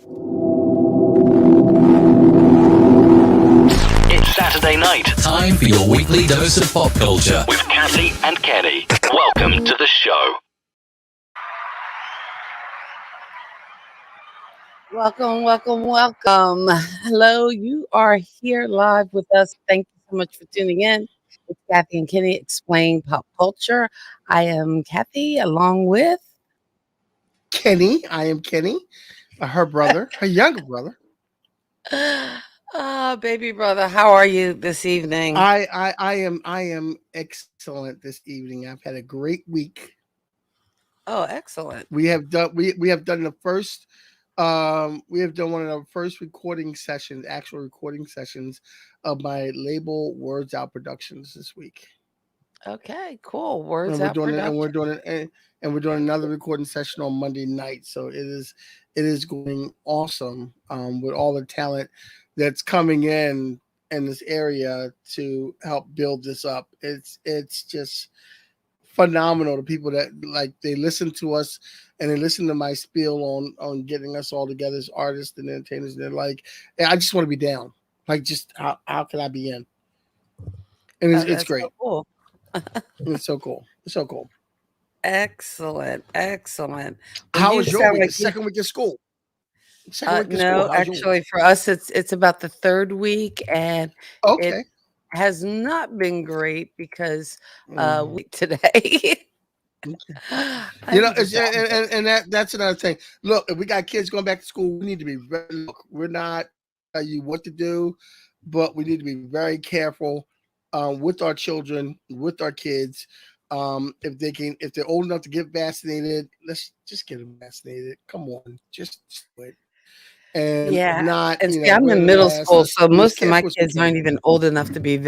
It's Saturday night. Time for your weekly dose of pop culture With Kathy and Kenny. Welcome to the show. Welcome. Hello, you are here live with us. Thank you so much for tuning in. It's Kathy and Kenny Explain Pop Culture. I am Kathy along with Kenny. I am Kenny, her brother, her younger brother. baby brother. How are you this evening? I am excellent this evening. I've had a great week. Oh, excellent. We have done the first we have done one of the first actual recording sessions of my label Words Out Productions this week. Okay, cool. Words And we're out doing it, production. and we're doing another recording session on Monday night. So it is going awesome with all the talent that's coming in this area to help build this up. It's just phenomenal. The people that they listen to us and they listen to my spiel on getting us all together as artists and entertainers. And they're like, hey, I just want to be down. Like, just how can I be in? And it's That's great. so cool. It's so cool. It's so cool. Excellent. Well, How you was your sound week? like The second week of school. Second week of school. no, How's your week? actually, for us, it's about the third week, and it Okay. has not been great because Mm. today. You know, I'm just and that's another thing. Look, if we got kids going back to school, we need to be we're not tell you what to do, but we need to be very careful with our children, with our kids. If they're old enough to get vaccinated, let's just get them vaccinated. Come on, just do it. And if yeah, not, and see, I'm wear in the middle mask. school, so Be as most of my careful as we kids aren't can. even old enough to be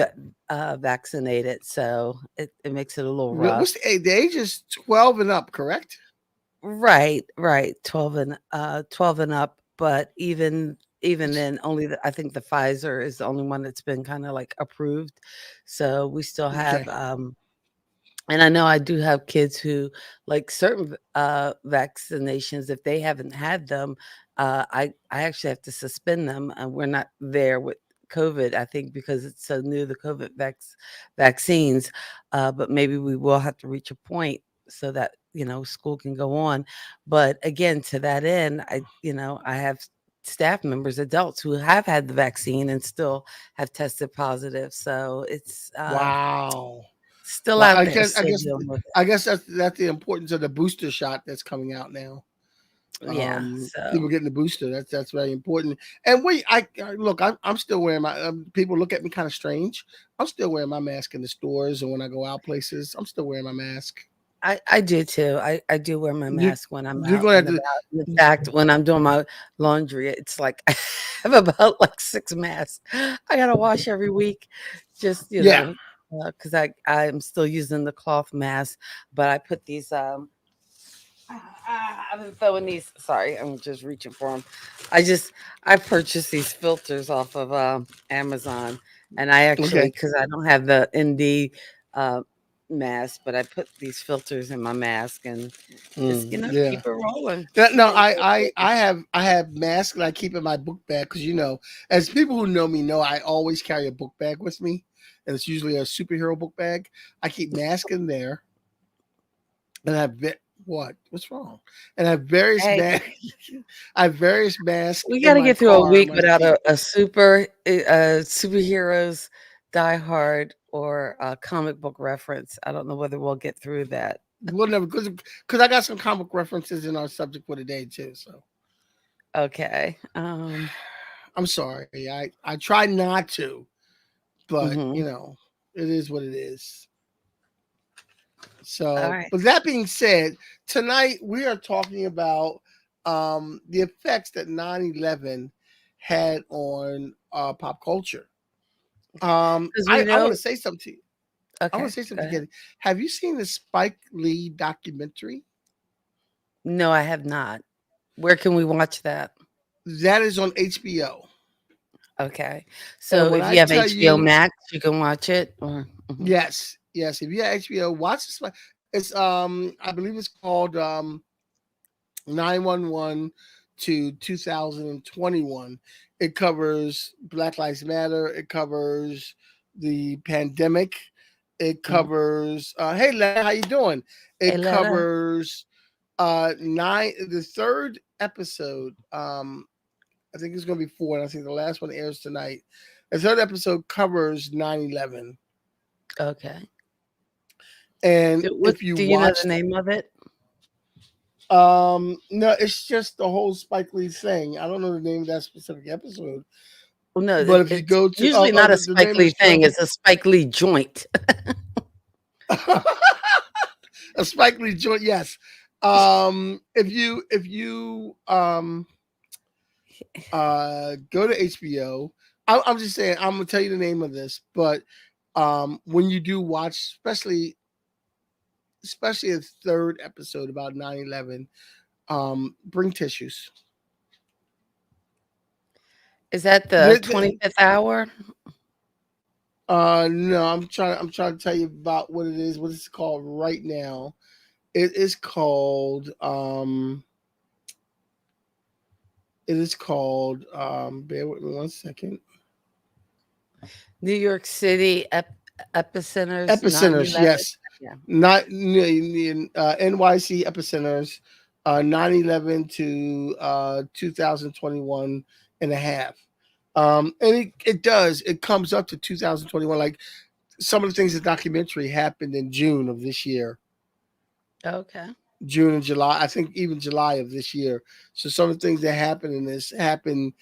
vaccinated, so it makes it a little rough. What's the age? The age is 12 and up, correct? Right, 12 and up, but even then, I think the Pfizer is the only one that's been kind of like approved. So we still have Okay. and I know I do have kids who like certain vaccinations. If they haven't had them, I actually have to suspend them, and we're not there with COVID. I think because it's so new, the COVID vaccines. But maybe we will have to reach a point so that school can go on. But again, to that end, I have staff members, adults who have had the vaccine and still have tested positive. So it's Wow. still Well, out there, still dealing with I guess that's the importance of the booster shot that's coming out now. it. Yeah. People So getting the booster. That's very important. And look. I'm still wearing my. People look at me kind of strange. I'm still wearing my mask in the stores and when I go out places. I'm still wearing my mask. I do too. I do wear my You mask when I'm you're out gonna have and to. about. In fact, when I'm doing my laundry, it's like I have about like 6 masks. I gotta wash every week, just Yeah. because I'm still using the cloth mask, but I put these I've been throwing these. Sorry, I'm just reaching for them. I purchased these filters off of Amazon, and I actually Okay. because I don't have the ND uh, mask, but I put these filters in my mask and just Yeah. keep it rolling. No, Keep it I have masks that I keep in my book bag because as people who know me know, I always carry a book bag with me, and it's usually a superhero book bag. I keep masks in there, and what's wrong? And I have various Hey, masks. I have various masks we got in to my get through a car, week my without seat. a superheroes Die Hard or a comic book reference. I don't know whether we'll get through that. We'll never because I got some comic references in our subject for today too. So Okay. I'm sorry. I try not to, but Mhm. it is what it is. All So, right. but that being said, tonight we are talking about the effects that 9/11 had on pop culture. Because we I want know. to say something to you. I want Okay. to say Go something ahead. again. Have you seen the Spike Lee documentary? No, I have not. Where can we watch that? That is on HBO. Okay. And So when if I you have tell HBO you, Max, you can watch it. Mhm. yes, if you have HBO, watch this. It's I believe it's called 911 to 2021. It covers Black Lives Matter. It covers the pandemic. It Mhm. covers. Hey, Larry, how you doing? Hey, It Letta. covers the third episode. I think it's going to be four, and I think the last one airs tonight. The third episode covers 9/11. Okay. And What if you do you know the watched, name of it? no, it's just the whole Spike Lee thing. I don't know the name of that specific episode, Well, no, but if you it's go to, usually not a the Spike name Lee is thing. Joe. It's a Spike Lee joint. A Spike Lee joint, yes. If you go to HBO, I'm just saying I'm gonna tell you the name of this, but when you do watch, especially a third episode about 9/11, bring tissues. Is that the 25th hour? No, I'm trying to tell you about what it is. What it's called right now. It is called bear with me 1 second. New York City epicenters, Epicenters, 9/11. yes. Yeah. Not NYC epicenters, 9/11 to 2021 and a half. And it comes up to 2021. Like some of the things in the documentary happened in June of this year. Okay. June and July, I think even July of this year. So some of the things that happened in this happened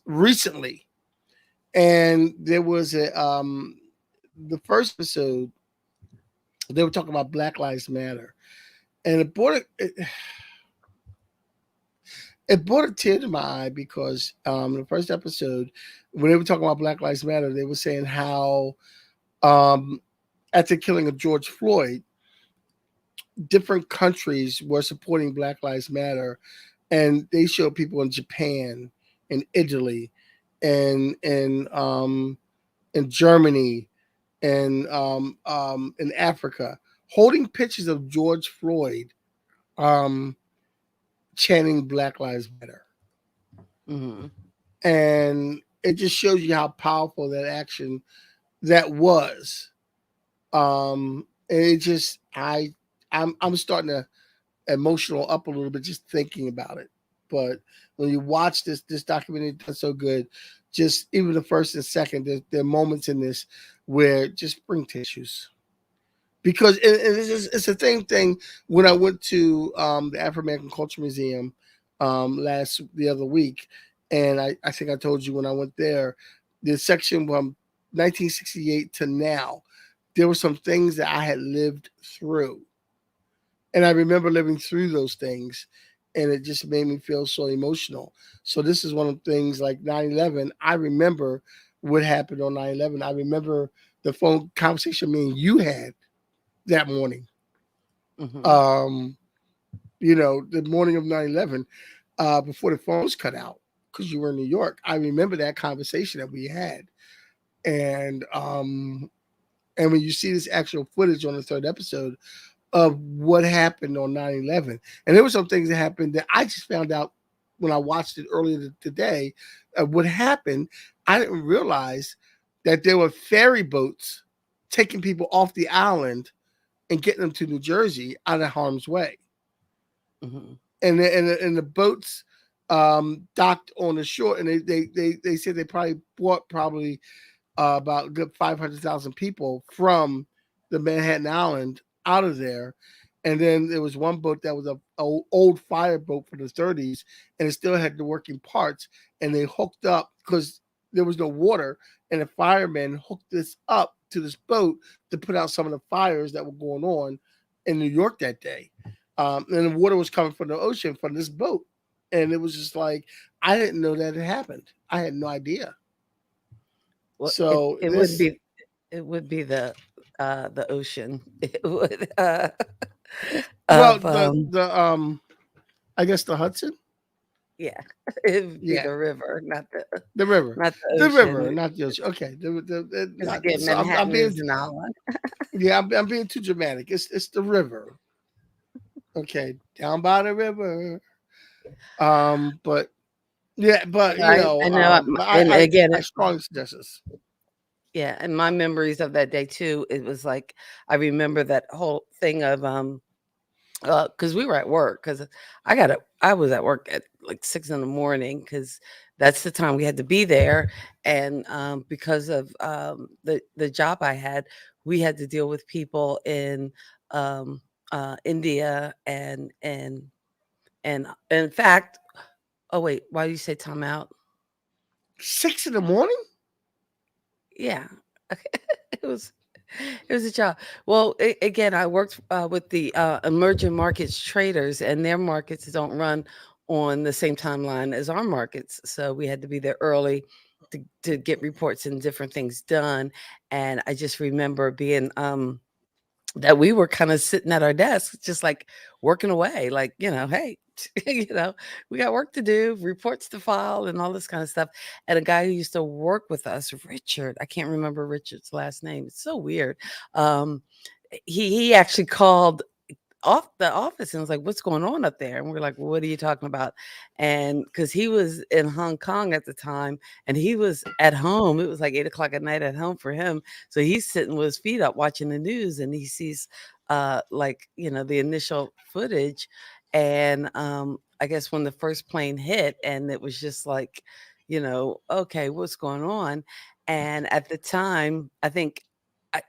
recently. And there was the first episode, they were talking about Black Lives Matter. And it brought a tear to my eye because the first episode, when they were talking about Black Lives Matter, they were saying how after killing of George Floyd, different countries were supporting Black Lives Matter, and they showed people in Japan, in Italy, and in Germany, and in Africa, holding pictures of George Floyd, chanting Black Lives Matter. Mm-hmm. And it just shows you how powerful that action that was. And it just I'm starting to emotional up a little bit just thinking about it. But when you watch this documentary, does so good. Just even the first and second, there are moments in this where just bring tissues. Because it's the same thing when I went to the African American Culture Museum the other week, and I think I told you when I went there, the section from 1968 to now, there were some things that I had lived through, and I remember living through those things, and it just made me feel so emotional. So this is one of the things like 9/11. I remember what happened on 9/11. I remember the phone conversation me and you had that morning. Mm-hmm. The morning of 9/11, before the phones cut out, because you were in New York. I remember that conversation that we had. And when you see this actual footage on the third episode of what happened on 9/11, and there were some things that happened that I just found out when I watched it earlier today. What happened, I didn't realize that there were ferry boats taking people off the island and getting them to New Jersey out of harm's way. Mm-hmm. And the boats docked on the shore, and they said they probably brought about a good 500,000 people from the Manhattan Island out of there. And then there was one boat that was a old fire boat from the 30s, and it still had the working parts. And they hooked up because there was no water, and the firemen hooked this up to this boat to put out some of the fires that were going on in New York that day. And the water was coming from the ocean from this boat, and it was just like I didn't know that it happened. I had no idea. Well, So it would be the ocean. It would well, of the I guess the Hudson. yeah, it would be Yeah, the river, not the river, the the river, ocean. not the ocean. Okay, Because not, again, so I'm Manhattan being is an island. I'm being too dramatic. It's the river. Okay, down by the river. But yeah, but I know, but and again, I strongly suggest this. yeah, and my memories of that day too, it was like I remember that whole thing of because we were at work because I was at work at like 6 in the morning because that's the time we had to be there, and because of the job I had, we had to deal with people in um, India and in fact, oh wait, why do you say time out? 6 in the morning? Yeah. It was it was a job. Well, again, I worked with the emerging markets traders, and their markets don't run on the same timeline as our markets. So we had to be there early to get reports and different things done. And I just remember being that we were kind of sitting at our desks, just like working away, like, hey, we got work to do, reports to file, and all this kind of stuff. And a guy who used to work with us, Richard, I can't remember Richard's last name. It's so weird. Um, he actually called off the office and was like, "What's going on up there?" And we're like, well, "What are you talking about?" And because he was in Hong Kong at the time, and he was at home, it was like 8 o'clock at night at home for him. So he's sitting with his feet up watching the news, and he sees, like the initial footage, and I guess when the first plane hit, and it was just like, okay, what's going on? And at the time, I think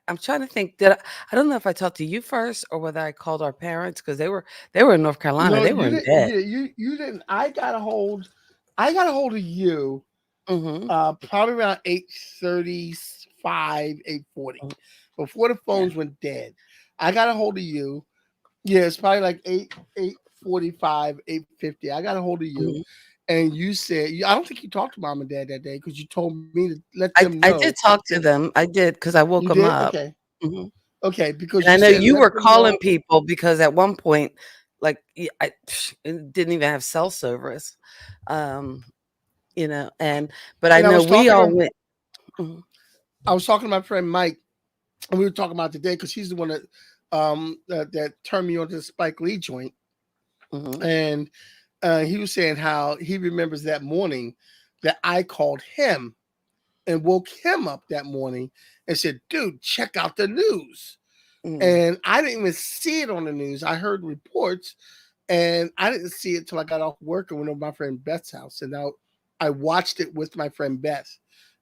I'm trying to think. I don't know if I talked to you first or whether I called our parents because they were in North Carolina. No, They were you in didn't. bed. You didn't. I got a hold of you. Mhm. Probably around 8:35, 8:40, Mhm. before the Yeah. phones went dead. I got a hold of you. Yeah, it's probably like 8:45, 8:50. I got a hold of you, Mhm. and you said I don't think you talked to mom and dad that day because you told me to let I them I know did talk to that them. I did because I woke you them did. up. Okay, Mhm. okay, because And I you know said you let were them know. calling people because at one point, like, it didn't even have cell service. Um, and but I And know we all went. Mhm. I was talking to my friend Mike, and we were talking about today because he's the one that turned me onto the Spike Lee joint, Mhm. and he was saying how he remembers that morning that I called him and woke him up that morning and said, "Dude, check out the news." Mhm. And I didn't even see it on the news. I heard reports, and I didn't see it till I got off work and went over to my friend Beth's house. And now I watched it with my friend Beth.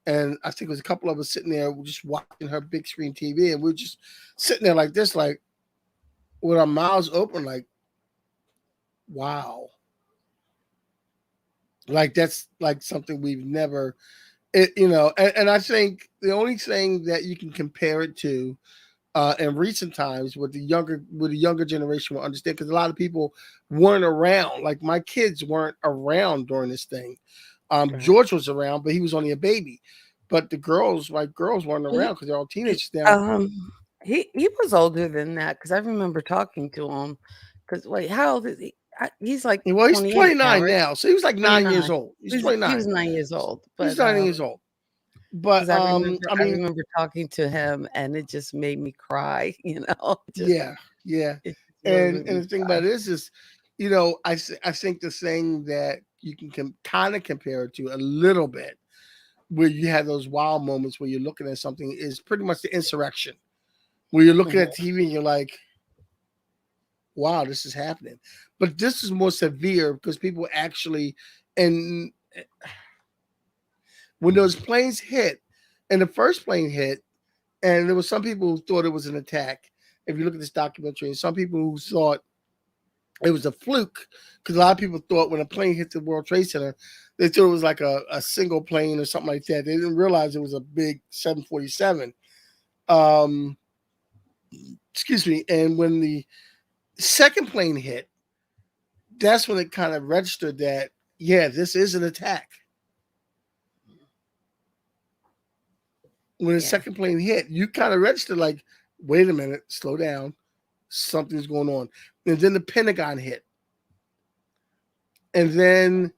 And I think it was a couple of us sitting there just watching her big screen TV, and we were just sitting there like this, like with our mouths open, like, wow. Like that's like something we've never and I think the only thing that you can compare it to in recent times with the younger generation will understand because a lot of people weren't around. Like my kids weren't around during this thing. Right. George was around, but he was only a baby. But my girls weren't around because they're all He teenagers now. he was older than that because I remember talking to him. Because wait, how old is he? He's like Well, he's 28 now, 29 right? now, so he was like 9 years 29. old. He's He was 29. 9 years old, He's but 9 years old. because But I I mean, remember talking to him, and it just made me cry. Just yeah, yeah. it just really And made me the thing cry. about it is, I think the thing that you can kind of compare it to a little bit, where you have those wild moments where you're looking at something, is pretty much the insurrection, where you're looking Mhm. at TV and you're like, wow, this is happening. But this is more severe because people actually, and when those planes hit, and the first plane hit, and there was some people who thought it was an attack. If you look at this documentary, and some people who thought it was a fluke because a lot of people thought when a plane hit the World Trade Center, they thought it was like a single plane or something like that. They didn't realize it was a big 747. Um, excuse me. And when the second plane hit, that's when it kind of registered that, yeah, this is an attack. When the Yeah. second plane hit, you kind of registered like, wait a minute, slow down, something's going on. And then the Pentagon hit, and then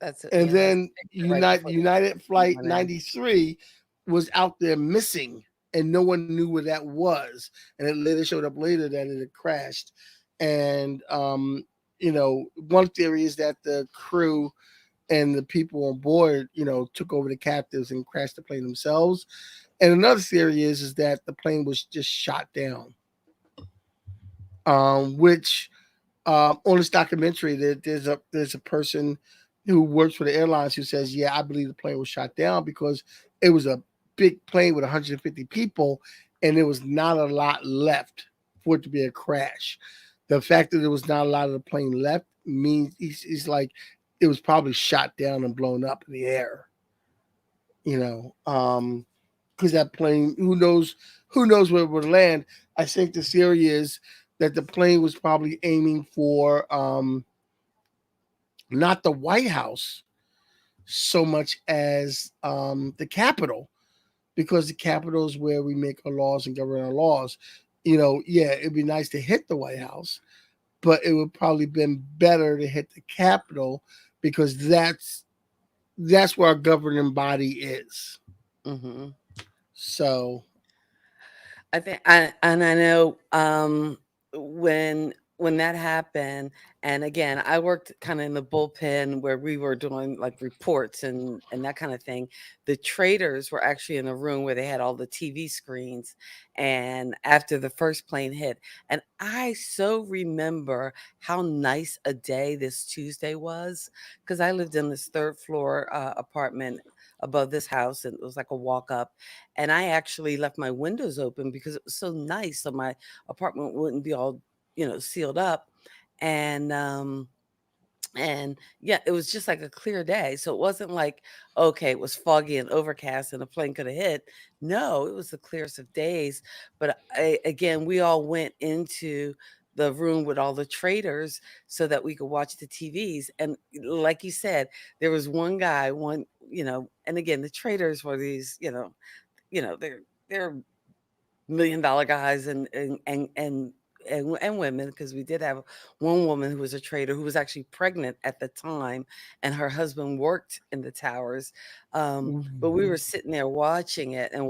That's it. and Yeah, that's then right before the United Flight went in. 93 was out there missing, and no one knew where that was. And it later showed up later that it had crashed, and one theory is that the crew and the people on board, took over the captives and crashed the plane themselves. And another theory is that the plane was just shot down. Which on this documentary, there's a person who works for the airlines who says, "Yeah, I believe the plane was shot down because it was a big plane with 150 people, and there was not a lot left for it to be a crash. The fact that there was not a lot of the plane left means he's like it was probably shot down and blown up in the air. You know, because that plane, who knows where it would land. I think the theory is that the plane was probably aiming for not the White House so much as the Capitol, because the Capitol is where we make our laws and govern our laws. Yeah, it'd be nice to hit the White House, but it would probably been better to hit the Capitol because that's where our governing body is. Hmm. So, I know when that happened, and again, I worked kind of in the bullpen where we were doing like reports and that kind of thing. The traders were actually in a room where they had all the TV screens, and after the first plane hit, and I so remember how nice a day this Tuesday was because I lived in this third floor apartment above this house, and it was like a walk up, and I actually left my windows open because it was so nice, so my apartment wouldn't be all, sealed up. And and yeah, it was just like a clear day. So it wasn't like, okay, it was foggy and overcast and a plane could have hit. No, it was the clearest of days. But again, we all went into the room with all the traders so that we could watch the TVs. And like you said, there was one guy, and again, the traders were these, they're $1 million guys and women, because we did have one woman who was a trader who was actually pregnant at the time, and her husband worked in the towers. But we were sitting there watching it, and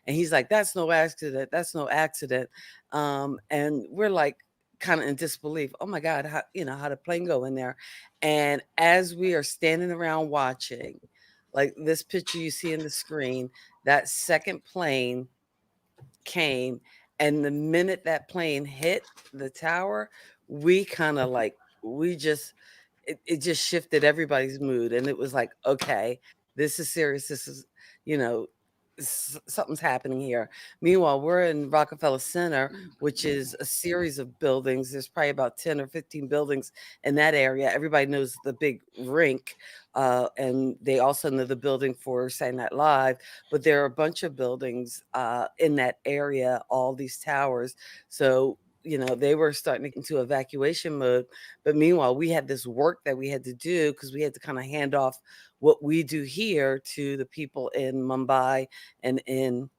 he's like, "That's no accident. That's no accident." And we're like, kind of in disbelief. Oh my God, how did plane go in there? And as we are standing around watching, like this picture you see in the screen, that second plane came, and the minute that plane hit the tower, we kind of like we just it just shifted everybody's mood, and it was like, okay, this is serious. This is, you know, something's happening here. Meanwhile, we're in Rockefeller Center, which is a series of buildings. There's probably about 10 or 15 buildings in that area. Everybody knows the big rink, and they also know the building for Saturday Night Live. But there are a bunch of buildings in that area, all these towers. So, they were starting to get into evacuation mode. But meanwhile, we had this work that we had to do because we had to kind of hand off what we do here to the people in Mumbai and in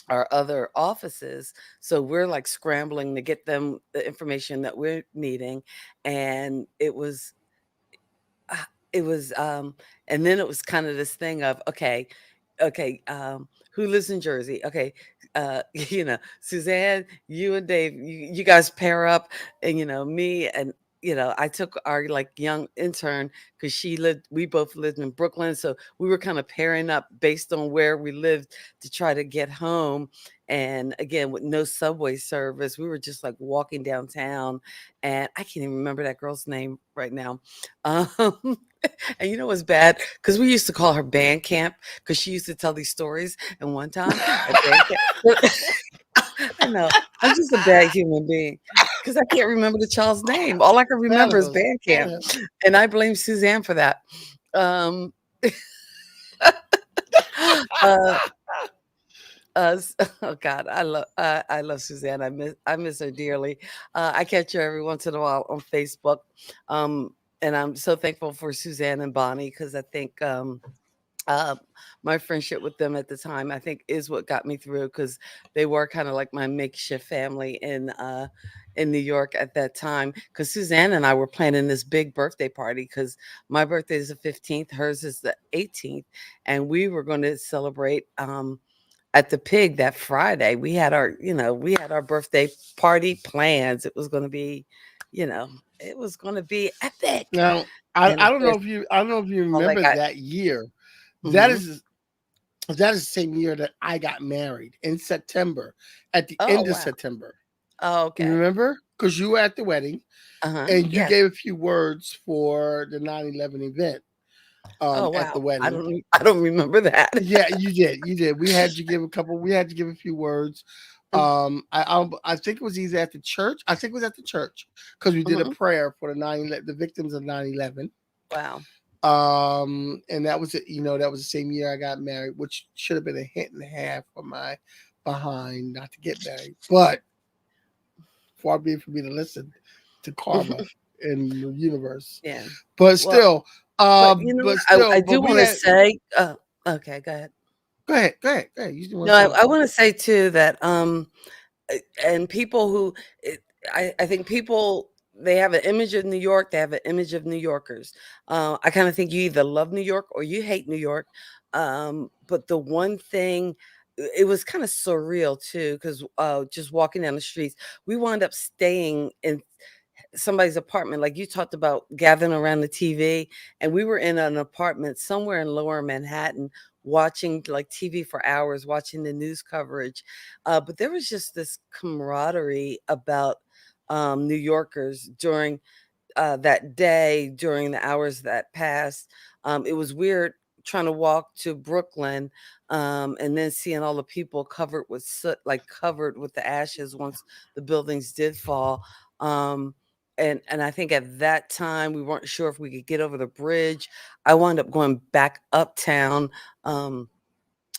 our other offices. So we're like scrambling to get them the information that we're needing. And it was and then it was kind of this thing of, okay, who lives in Jersey? Okay, Suzanne, you and Dave, you guys pair up, and me, and I took our like young intern because we both lived in Brooklyn, so we were kind of pairing up based on where we lived to try to get home. And again, with no subway service, we were just like walking downtown, and I can't even remember that girl's name right now. Um, and what's bad? Because we used to call her band camp because she used to tell these stories. And one time at band camp, I know, I'm just a bad human being because I can't remember the child's name. All I can remember is band camp. And I blame Suzanne for that. Um, uh, oh God, I love Suzanne. I miss her dearly. I catch her every once in a while on Facebook, um, and I'm so thankful for Suzanne and Bonnie because I think uh, my friendship with them at the time, I think, is what got me through because they were kind of like my makeshift family in New York at that time. Because Suzanne and I were planning this big birthday party because my birthday is the 15th, hers is the 18th, and we were going to celebrate. At the Pig that Friday. We had our birthday party plans. It was going to be, you know, it was going to be epic. Now, And I of don't know course, if you all that remember got. that year. That Mhm. is that is the same year that I got married in September, at the Oh end of wow. September. Oh, You okay. remember? Because you were at the wedding and you Yes. gave a few words for the 9/11 event Oh at the wow. wedding. I don't remember that. Yeah, you did. You did. We had you give a couple. We had to give a few words. I think it was either at the church. I think it was at the church because we did a Mhm. prayer for the victims of 9/11. Wow. And that was it. That was the same year I got married, which should have been a hint and a half for my behind not to get married. But far be it for me to listen to karma in the universe. Yeah. But Well, still, but you know, I but do we want to had. say. Okay, go ahead. Go ahead. You want No, to say I want to say too that and people who it, I think people they have an image of New York, they have an image of New Yorkers. I kind of think you either love New York or you hate New York. But the one thing it was kind of surreal too, because just walking down the streets, we wound up staying in somebody's apartment, like you talked about gathering around the TV, and we were in an apartment somewhere in Lower Manhattan watching like TV for hours, watching the news coverage. But there was just this camaraderie about New Yorkers during that day, during the hours that passed. It was weird trying to walk to Brooklyn and then seeing all the people covered with soot, like covered with the ashes once the buildings did fall. Um, and I think at that time we weren't sure if we could get over the bridge. I wound up going back uptown.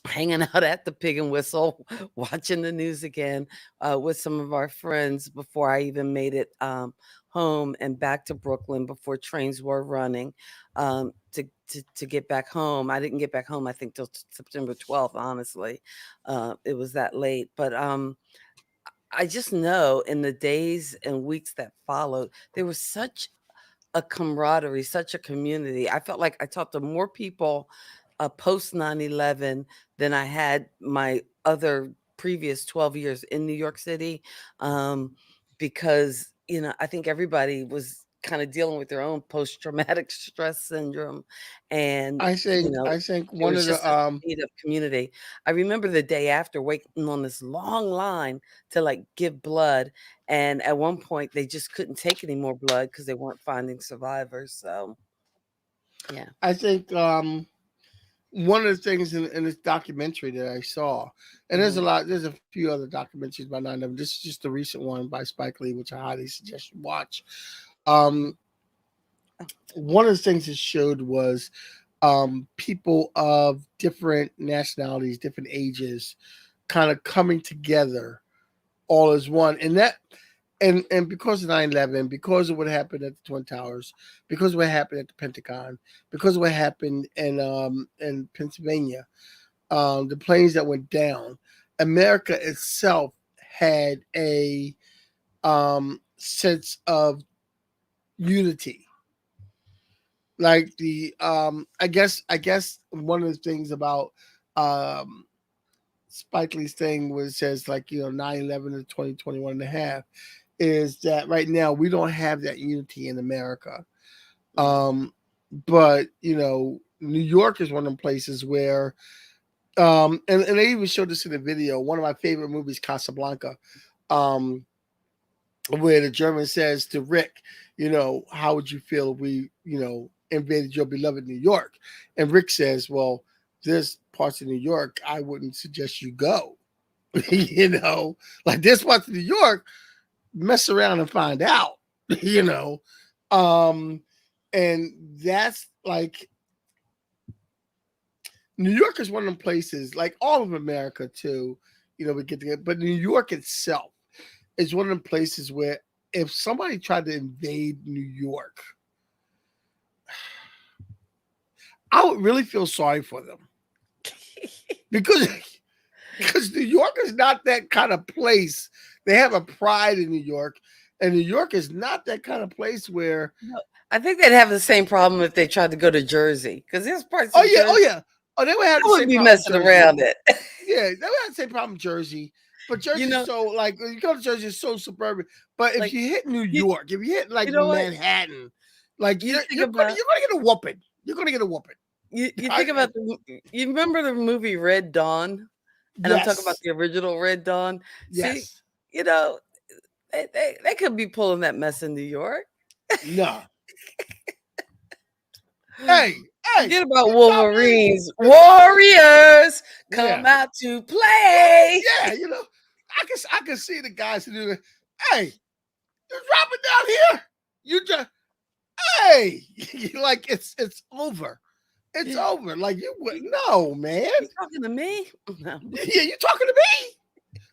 Hanging out at the Pig and Whistle, watching the news again with some of our friends before I even made it home and back to Brooklyn before trains were running to get back home. I didn't get back home, I think, till September 12th, honestly. It was that late. But I just know in the days and weeks that followed, there was such a camaraderie, such a community. I felt like I talked to more people post 9/11 than I had my other previous 12 years in New York City. Because, I think everybody was kind of dealing with their own post traumatic stress syndrome. And, I think there one was of just the this need of community. I remember the day after waiting on this long line to like give blood. And at one point, they just couldn't take any more blood because they weren't finding survivors. So, yeah. I think one of the things in this documentary that I saw, and Hmm. there's a few other documentaries by 9/11. This is just the recent one by Spike Lee, which I highly suggest you watch. Um, one of the things it showed was people of different nationalities, different ages, kind of coming together all as one, and that and because of 9/11, because of what happened at the Twin Towers, because of what happened at the Pentagon, because of what happened in Pennsylvania, the planes that went down, America itself had a sense of unity. Like I guess one of the things about um Spike Lee's thing was says like 9/11 to 2021 and a half is that right now we don't have that unity in America. Mm. But New York is one of the places where and they even showed this in the video. One of my favorite movies, Casablanca, um, where the German says to Rick, how would you feel if we, invaded your beloved New York? And Rick says, well, there's parts of New York I wouldn't suggest you go. Like this parts of New York, mess around and find out, you know. Um, and that's like New York is one of them places, like all of America too, we get together, but New York itself is one of them places where if somebody tried to invade New York, I would really feel sorry for them because because New York is not that kind of place. They have a pride in New York, and New York is not that kind of place where. No, I think they'd have the same problem if they tried to go to Jersey because there's parts Oh of yeah, oh Jersey yeah, oh they would have I the wouldn't same be problem in messing Jersey. around it. Yeah, they would have the same problem in Jersey. But You Jersey's know, so like when you go to Jersey, it's so suburban. But if like you hit New you, York, if you hit like you know what? Manhattan, like You think you're about gonna get a whooping. You're gonna get a whooping. you think about you remember the movie Red Dawn? And I'm talking about Yes, the original Red Dawn. See, yes, you know, they could be pulling that mess in New York. no. Hey, hey, Forget about you tell me, Wolverines. you tell me, Warriors yeah, come out to well, play. yeah. I can see the guys who do it. Hey, you're dropping down here. You just hey, you like it's over. It's over. Like you would no, man. You talking to me? No. Yeah, you talking to me?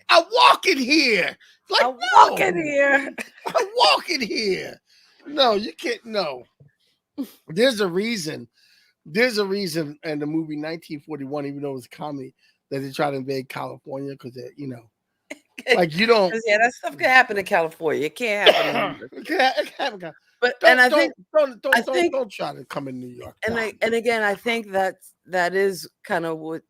I'm walking here. Like, I walk in no, here. I'm walking here. No, you can't. No, there's a reason. There's a reason in the movie 1941, even though it was a comedy, that they try to invade California because like you don't. 'Cause, yeah, that stuff can happen in California. It can't happen in New York. But and I think I think Don't try to come in New York. Nah. and again, I think that is kind of what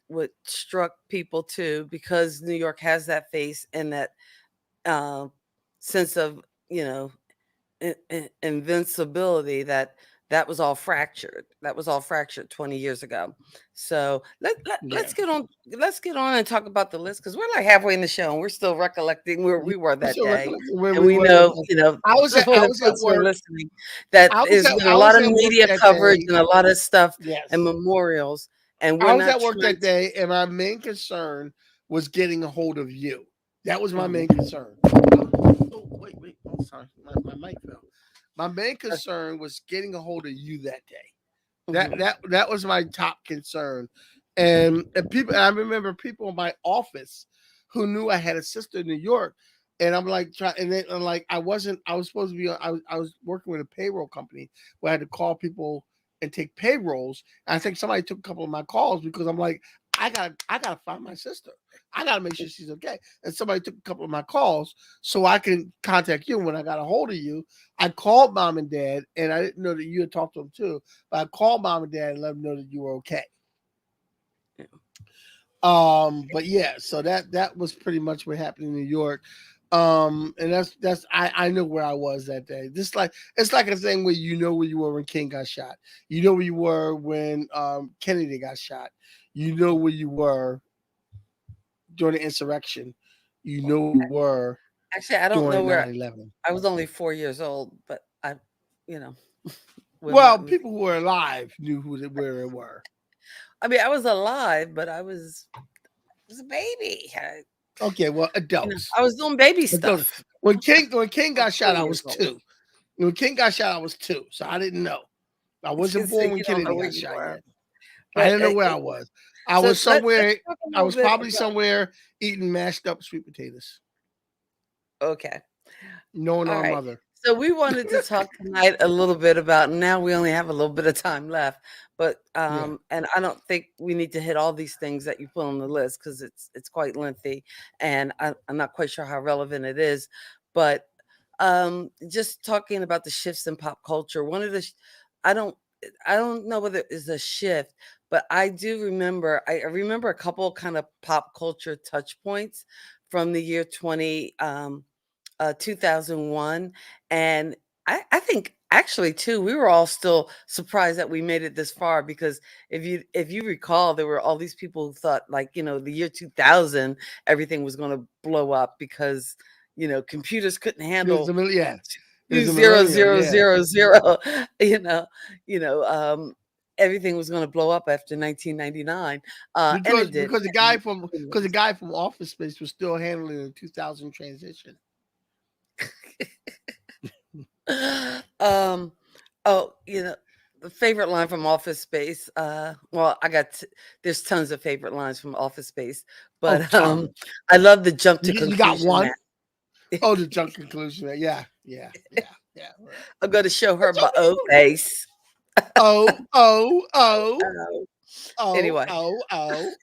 struck people too, because New York has that face and that uh, sense of, you know, invincibility, that was all fractured. That was all fractured 20 years ago. So Yeah. let's get on and talk about the list, because we're like halfway in the show and we're still recollecting where we were that So day. where And we we were know, that day. you know, I was for I the was at folks who are work. listening, that is been a I lot was of at work media that coverage day. and a lot of stuff and Yes. memorials. And we're I was not at work trying that day, and my main concern was getting a hold of you. That was my to. main concern. Oh, wait. Oh, sorry. My mic fell. My main concern was getting a hold of you that day. That was my top concern. And people, and I remember people in my office who knew I had a sister in New York. And I'm like, I was supposed to be, I was working with a payroll company where I had to call people and take payrolls. And I think somebody took a couple of my calls because I'm like, I gotta find my sister. I gotta make sure she's okay. And somebody took a couple of my calls so I can contact you. When I got a hold of you, I called mom and dad, and I didn't know that you had talked to them too. But I called mom and dad and let them know that you were okay. Yeah. But yeah, so that was pretty much what happened in New York. And that's I know where I was that day. Just like it's like a thing where you know where you were when King got shot. You know where you were when Kennedy got shot. You know where you were during the insurrection. You know where you were Actually, I don't know during where 9/11. I was only 4 years old, but I, you know, when Well, Martin. people who were alive knew where they were. I mean, I was alive, but I was a baby. Okay, well, adults. I was doing baby Adults. stuff. When King I was got shot, I 4 years was old. 2. When King got shot, I was 2, so I didn't know. I wasn't So born when you don't know Kennedy where got you shot were, yet. I but didn't know where I was. I so was let's somewhere. talk a I little was bit probably about. somewhere eating mashed up sweet potatoes, Okay, knowing all our right. mother. So we wanted to talk tonight a little bit about. Now we only have a little bit of time left, but Yeah. and I don't think we need to hit all these things that you put on the list, because it's quite lengthy, and I'm not quite sure how relevant it is, but just talking about the shifts in pop culture. One of the I don't I don't know whether it's a shift, but I do remember I remember a couple kind of pop culture touch points from the year 2001. And I think actually too, we were all still surprised that we made it this far, because if you recall, there were all these people who thought, like, the year 2000 everything was going to blow up, because computers couldn't There's handle a yeah. two There's a zero millennial. zero Yeah. zero zero. you know you know everything was going to blow up after 1999, and it did. Because And the guy from Office Space was still handling the 2000 transition. um oh, the favorite line from Office Space. Well, there's tons of favorite lines from Office Space, Oh, but tons. I love the jump to You got conclusion, one? Matt. Oh, the junk conclusion. Yeah. I'm going to show The her junk my O conclusion. face. Oh. Uh, Oh, anyway, oh, oh.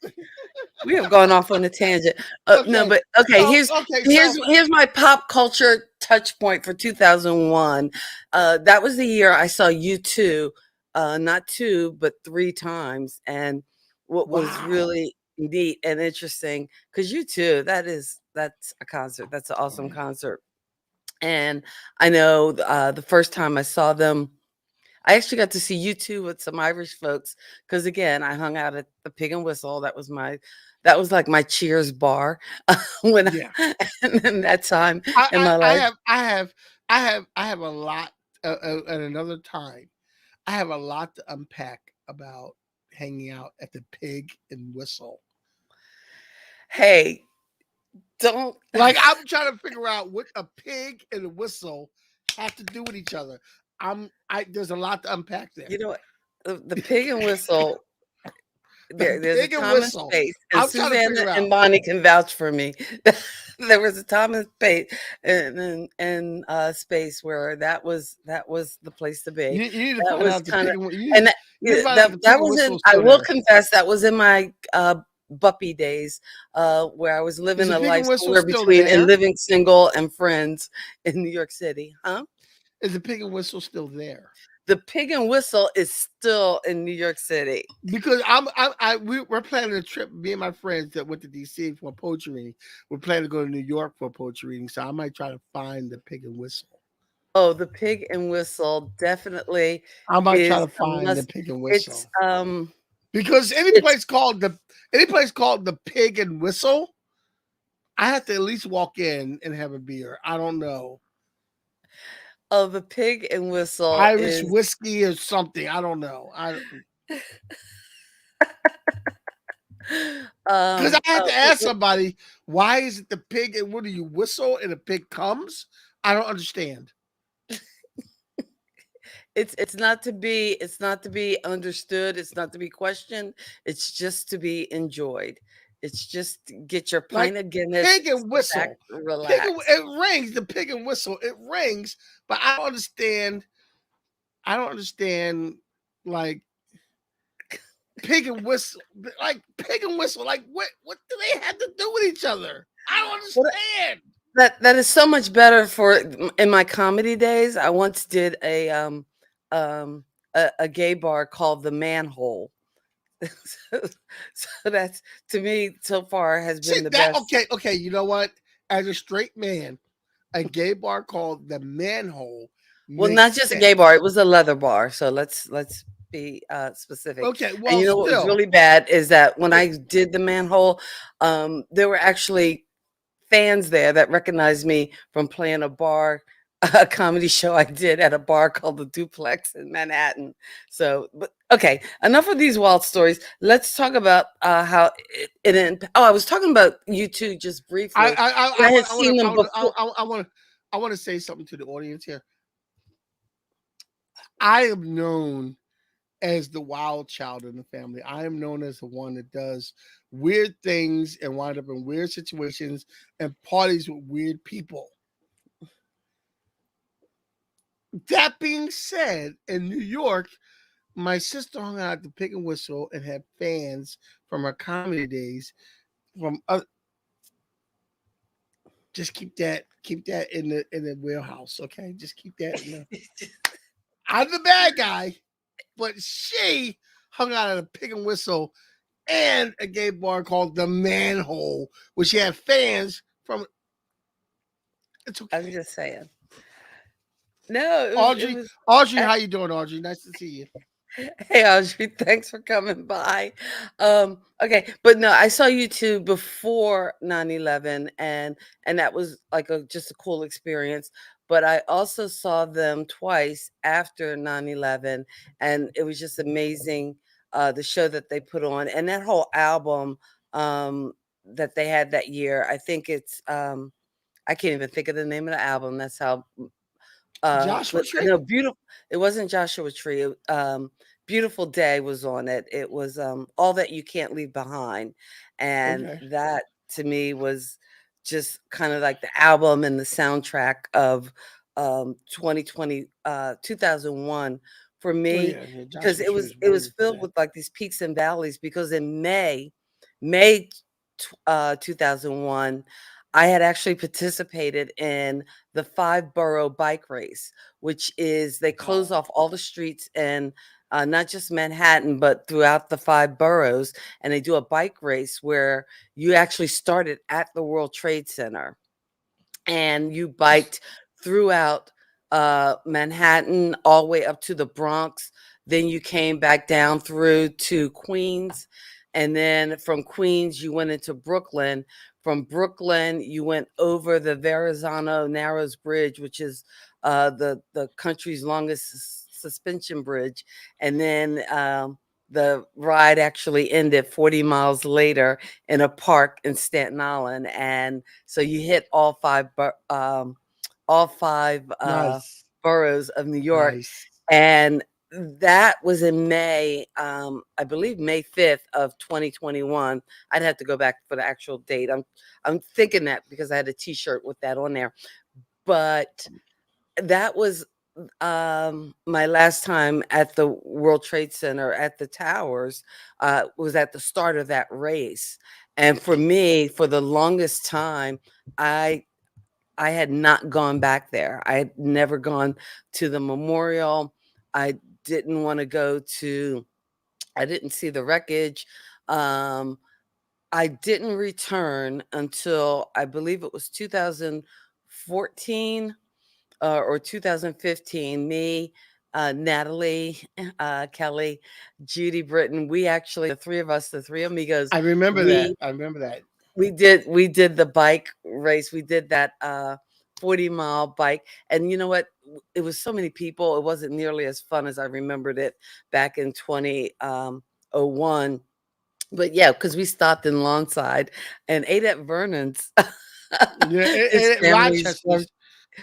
we have gone off on a tangent. No, Okay. but okay. So Here's okay, here's so here's my pop culture touch point for 2001. That was the year I saw U2, not two but three times, and what was wow. really neat and interesting, because U2, that is that's a concert. That's an awesome concert. And I know the first time I saw them, I actually got to see you two with some Irish folks because again, I hung out at the Pig and Whistle. That was like my Cheers bar when Yeah. in that time I, in I, my I life. have I have a lot at another time. I have a lot to unpack about hanging out at the Pig and Whistle. Hey, don't Like I'm trying to figure out what a pig and a whistle have to do with each other. I there's a lot to unpack there. you know what? The Pig and Whistle. The There's a pig and time and whistle. space, and I'm trying to Susanna figure and out. Bonnie can vouch for me. There was a time and space space where that was the place to be. You need to That find was out the kind of pig and and you need to find out the pig that and was in. whistle is I still will there. confess that was in my buppy days, where I was Is living the a pig life and whistle somewhere still between and there? living single and friends in New York City, huh? Is the pig and whistle still there? The Pig and Whistle is still in New York City. Because we're planning a trip. Me and my friends that went to DC for a poetry reading. We're planning to go to New York for a poetry reading. So I might try to find the pig and whistle. Oh, the Pig and Whistle definitely I might try is to a find the must. pig and It's whistle. Because it's any place called the Pig and Whistle, I have to at least walk in and have a beer. I don't know. oh, the Pig and Whistle Irish is whiskey or something. I don't know. I because I had to ask somebody, why is it the pig and what do you whistle and the pig comes? I don't understand. it's not to be understood, it's not to be questioned, it's just to be enjoyed. It's just to get your Like pint of Guinness, pig and sit back, whistle. relax. It rings, the pig and whistle, it rings, but I don't understand like pig and whistle, like pig and whistle, like what do they have to do with each other? I don't What understand. that is so much better for in my comedy days. I once did um a gay bar called the Manhole. so, so that's to me so far has See been the that best. okay, you know what? As a straight man, a gay bar called the Manhole Well, not makes just a gay sense. bar, it was a leather bar. So let's be specific. Okay, And well, you know what was still, really bad is that when it, I did the Manhole, there were actually fans there that recognized me from playing a bar, a comedy show I did at a bar called the Duplex in Manhattan. So, but okay, enough of these wild stories. Let's talk about how oh, I was talking about you two just briefly. I had seen them before. I want to say something to the audience here. I am known as the wild child in the family. I am known as the one that does weird things and wind up in weird situations and parties with weird people. That being said, in New York, my sister hung out at the Pig and Whistle and had fans from her comedy days. From just keep that in the wheelhouse, okay? Just keep that in the. I'm the bad guy, but she hung out at a Pig and Whistle and a gay bar called the Manhole, where she had fans from. It's I'm okay. just saying. No, it Audrey, was. Audrey, how you doing, Audrey? Nice to see you. Hey, Audrey, thanks for coming by. Okay, but no, I saw you two before 9/11, and that was like a just a cool experience. But I also saw them twice after 9/11, and it was just amazing, the show that they put on and that whole album that they had that year. I think it's I can't even think of the name of the album. That's how Joshua but Tree. no, beautiful. It wasn't Joshua Tree. Beautiful Day was on it. It was All That You Can't Leave Behind, and Okay. that to me was just kind of like the album and the soundtrack of 2020 2001 for Oh me yeah, yeah. because Joshua Tree is it was wonderful, filled man. with like these peaks and valleys because in May 2001 I had actually participated in the 5 borough bike race, which is they close off all the streets in not just Manhattan, but throughout the 5 boroughs. And they do a bike race where you actually started at the World Trade Center and you biked throughout Manhattan all the way up to the Bronx. Then you came back down through to Queens. And then from Queens, you went into Brooklyn. From Brooklyn, you went over the Verrazano Narrows Bridge, which is the country's longest suspension bridge. And then the ride actually ended 40 miles later in a park in Staten Island. And so you hit all five Nice, boroughs of New York, nice. and that was in May, I believe May 5th of 2021. I'd have to go back for the actual date. I'm thinking that because I had a T-shirt with that on there, but that was my last time at the World Trade Center at the towers. Was at the start of that race, and for me, for the longest time, I I had not gone back there. I had never gone to the memorial. I didn't want to go to, I didn't see the wreckage. Um, I didn't return until I believe it was 2014 or 2015. Me, Natalie, Kelly, Judy Britton, we actually, the three of us, the three amigos, I remember that. we I remember that. we did the bike race. We did that 40-mile bike. And you know what? It was so many people. It wasn't nearly as fun as I remembered it back in 2001. But yeah, because we stopped in Lawnside and ate at Vernon's. Yeah, His family's from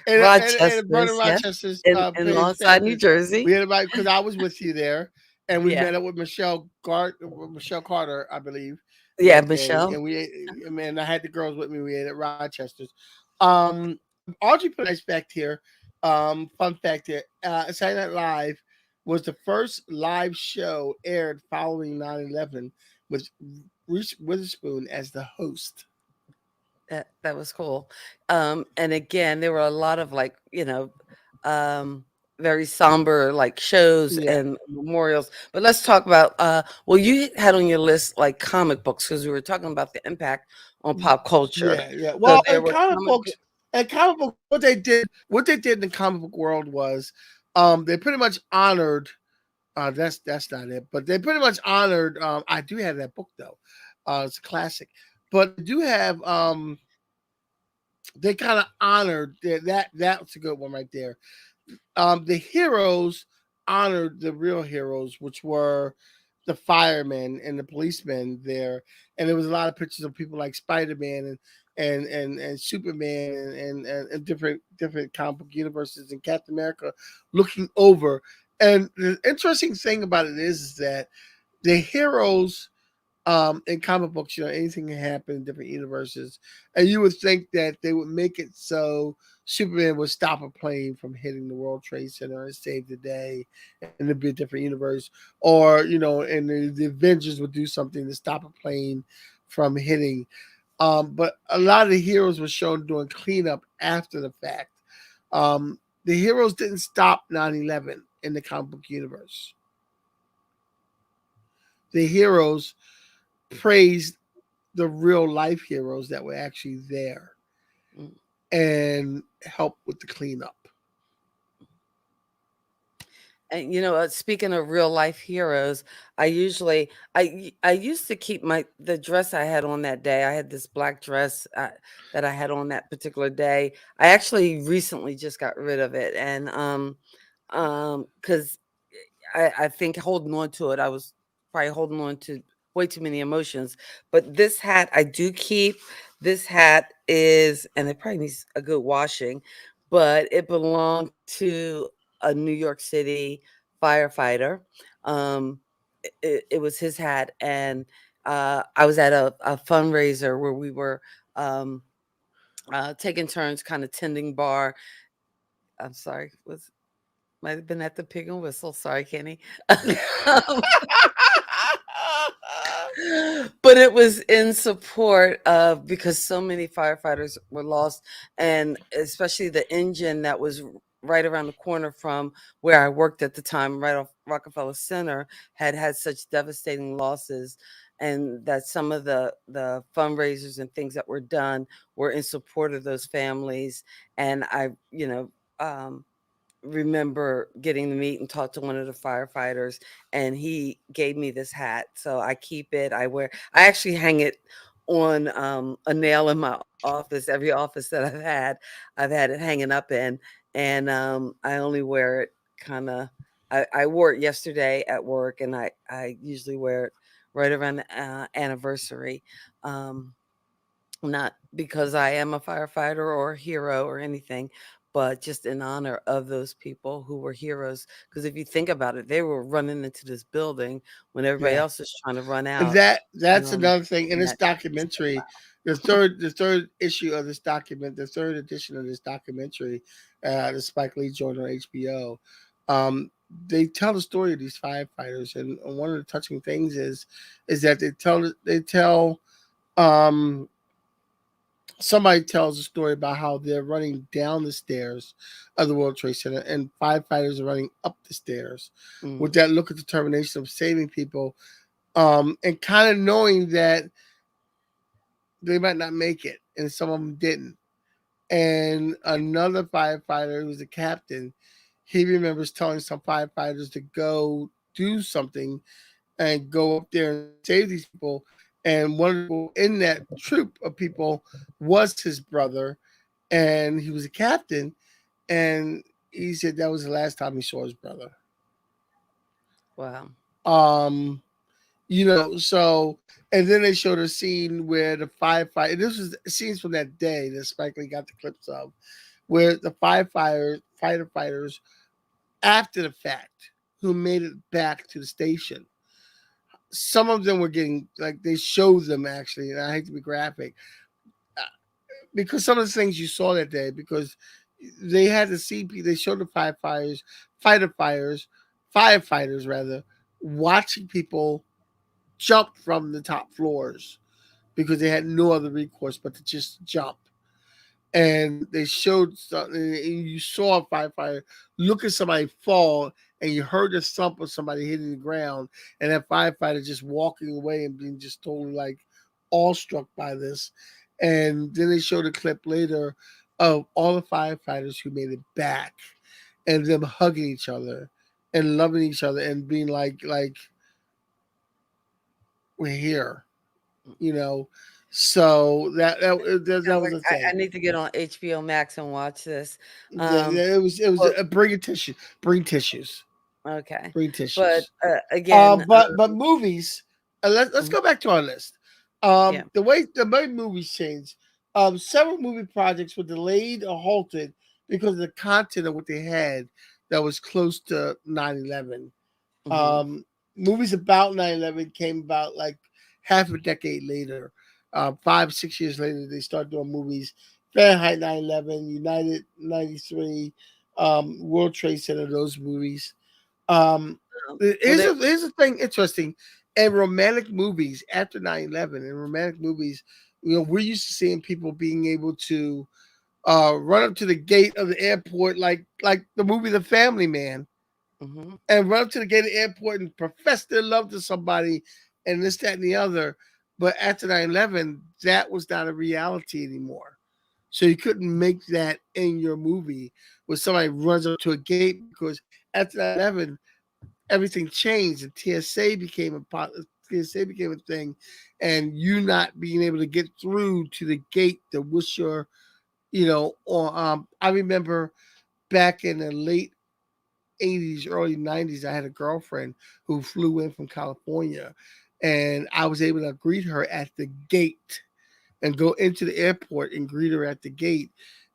Rochester's and Vernon Rochester's, yeah, Rochester's in Lawnside, New family. We Jersey. had about because I was with you there, and we Yeah. met up with Michelle Carter, I believe, Yeah, that day, Michelle. and man, I had the girls with me. We ate at Rochester's. Um, Audrey put a nice fact here. Fun fact here: Saturday Night Live was the first live show aired following 9/11, with Reese Witherspoon as the host. That was cool. And again, there were a lot of like, um, very somber like shows Yeah. and memorials. But let's talk about well, you had on your list like comic books because we were talking about the impact on pop culture. Yeah, yeah. So Well, there were comic book and comic book, what they did in the comic book world was, they pretty much honored. That's not it, but they pretty much honored. I do have that book though. It's a classic, but I do have. They kind of honored that's a good one right there. The heroes honored the real heroes, which were the firemen and the policemen there, and there was a lot of pictures of people like Spider-Man and Superman and different comic book universes and Captain America looking over. And the interesting thing about it is that the heroes, in comic books, anything can happen in different universes, and you would think that they would make it so Superman would stop a plane from hitting the World Trade Center and save the day, and it'd be a different universe, or and the Avengers would do something to stop a plane from hitting. But a lot of the heroes were shown doing cleanup after the fact. The heroes didn't stop 9/11 in the comic book universe. The heroes praised the real life heroes that were actually there mm, and help with the cleanup. and speaking of real life heroes, I used to keep the dress I had on that day. I had this black dress that I had on that particular day. I actually recently just got rid of it, and because I think holding on to it, I was probably holding on to way too many emotions. But this hat I do keep. This hat is, and it probably needs a good washing, but it belonged to a New York City firefighter. Um, it was his hat, and I was at a fundraiser where we were taking turns, kind of tending bar. I'm sorry, was might have been at the Pig and Whistle. Sorry, Kenny. Um, But it was in support of, because so many firefighters were lost, and especially the engine that was right around the corner from where I worked at the time, right off Rockefeller Center, had such devastating losses, and that some of the fundraisers and things that were done were in support of those families. And I, remember getting to meet and talk to one of the firefighters, and he gave me this hat, so I keep it. I actually hang it on a nail in my office. Every office that I've had it hanging up in, and I only wear it kind of. I wore it yesterday at work, and I usually wear it right around the anniversary. Not because I am a firefighter or a hero or anything, but just in honor of those people who were heroes. Because if you think about it, they were running into this building when everybody Yeah. else is trying to run And out. that's another thing in And this that stepped documentary. out. The third issue of this document, the third edition of this documentary, the Spike Lee joined on HBO. Um, they tell the story of these firefighters, and one of the touching things is that they tell um somebody tells a story about how they're running down the stairs of the World Trade Center and firefighters are running up the stairs with Mhm. that look of determination of saving people, and kind of knowing that they might not make it, and some of them didn't. And another firefighter who's a captain, he remembers telling some firefighters to go do something and go up there and save these people. And one of the people in that troop of people was his brother, and he was a captain. And he said that was the last time he saw his brother. Wow. Um, so and then they showed a scene where the firefighter. This was scenes from that day that Spike Lee got the clips of, where the firefighters after the fact who made it back to the station. Some of them were getting like they showed them actually, and I hate to be graphic, uh, because some of the things you saw that day, because they had the CP, they showed the fighter fires, firefighters rather, watching people jump from the top floors because they had no other recourse but to just jump. And they showed something, and you saw a firefighter look at somebody fall, and you heard the thump of somebody hitting the ground, and that firefighter just walking away and being just totally like awestruck by this. And then they showed a clip later of all the firefighters who made it back, and them hugging each other and loving each other and being like we're here, you know. So that Sounds was like a I thing. need to get on HBO Max and watch this. Yeah, Um, yeah, it was but bring a tissue, bring tissues, okay, bring but tissues. again, But movies. Let's mhm, go back to our list. yeah. The way movies changed. Several movie projects were delayed or halted because of the content of what they had that was close to 9/11. Hmm. Um, Movies about 9/11 came about like half a decade later. 5, 6 years later, they started doing movies. Fahrenheit 9/11, United 93, World Trade Center, those movies. Um, Well, here's a thing interesting. In romantic movies after 9/11, in romantic movies, we're used to seeing people being able to run up to the gate of the airport, like the movie The Family Man, hmm and run up to the gate of the airport and profess their love to somebody and this, that, and the other. But after 9/11, that was not a reality anymore. So you couldn't make that in your movie where somebody runs up to a gate, because after 9/11, everything changed and TSA became a thing, and you not being able to get through to the gate to wish your, or I remember back in the late 80s, early 90s, I had a girlfriend who flew in from California, and I was able to greet her at the gate and go into the airport and greet her at the gate.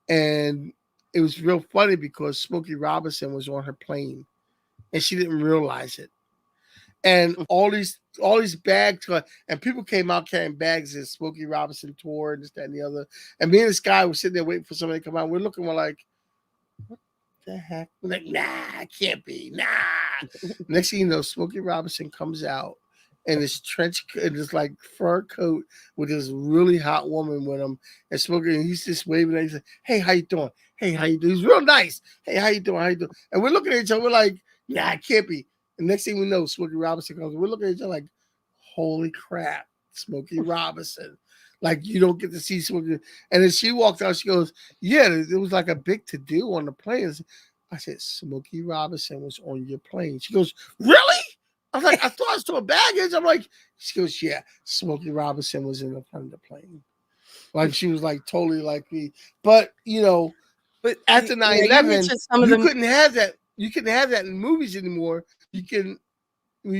And it was real funny because Smokey Robinson was on her plane and she didn't realize it. And all these bags, and people came out carrying bags as Smokey Robinson tour and this, that, and the other. And me and this guy was sitting there waiting for somebody to come out. We're looking, we're like, the heck? We're like, nah, it can't be. Nah. Next thing you know, Smokey Robinson comes out in this trench in this like fur coat with this really hot woman with him and smoking. And he's just waving at. He's like, "Hey, how you doing? Hey, how you doing?" He's real nice. Hey, how you doing? How you doing? And we're looking at each other. We're like, "Nah, it can't be." And next thing we know, Smokey Robinson comes. We're looking at each other like, "Holy crap, Smokey Robinson!" Like you don't get to see Smokey. And then she walked out. She goes, "Yeah, it was like a big to do on the plane." I said, "Smokey Robinson was on your plane." She goes, "Really?" I was like, "I thought I was doing baggage." I'm like, she goes, "Yeah, Smokey Robinson was in the front of the plane." Like she was like totally like me. But But after you 9/11, mentioned some of you them. couldn't have that. You couldn't have that in movies anymore. You can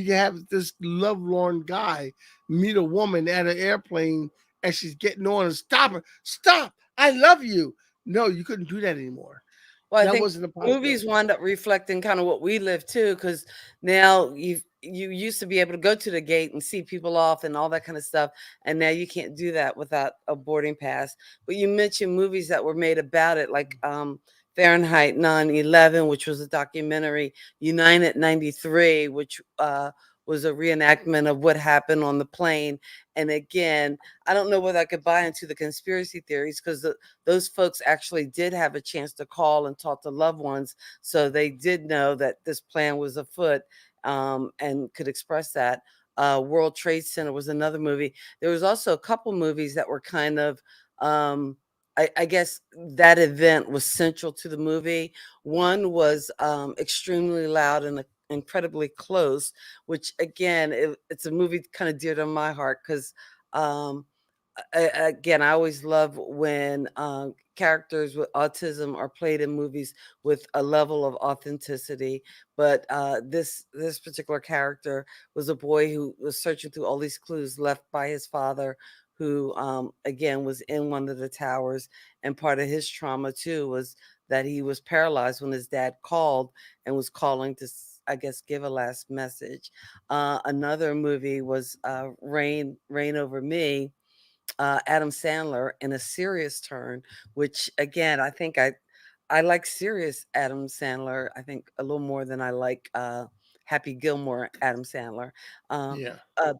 have this lovelorn guy meet a woman at an airplane and she's getting on and stop her. Stop. I love you. No, you couldn't do that anymore. Well, I That think wasn't a movies possibility. wound up reflecting kind of what we live too, because now you used to be able to go to the gate and see people off and all that kind of stuff, and now you can't do that without a boarding pass. But you mentioned movies that were made about it, like Fahrenheit 9/11, which was a documentary, United 93, which was a reenactment of what happened on the plane. And again, I don't know whether I could buy into the conspiracy theories because those folks actually did have a chance to call and talk to loved ones. So they did know that this plan was afoot, and could express that. World Trade Center was another movie. There was also a couple movies that were kind of, I guess that event was central to the movie. One was Extremely Loud and Incredibly Close, which again, it's a movie kind of dear to my heart because um, again, I always love when characters with autism are played in movies with a level of authenticity. But this particular character was a boy who was searching through all these clues left by his father, who again was in one of the towers. And part of his trauma too was that he was paralyzed when his dad called and was calling to, I guess, give a last message. Another movie was Rain Over Me, Adam Sandler, in a serious turn, which again, I think I like serious Adam Sandler. I think a little more than I like Happy Gilmore Adam Sandler. Yeah.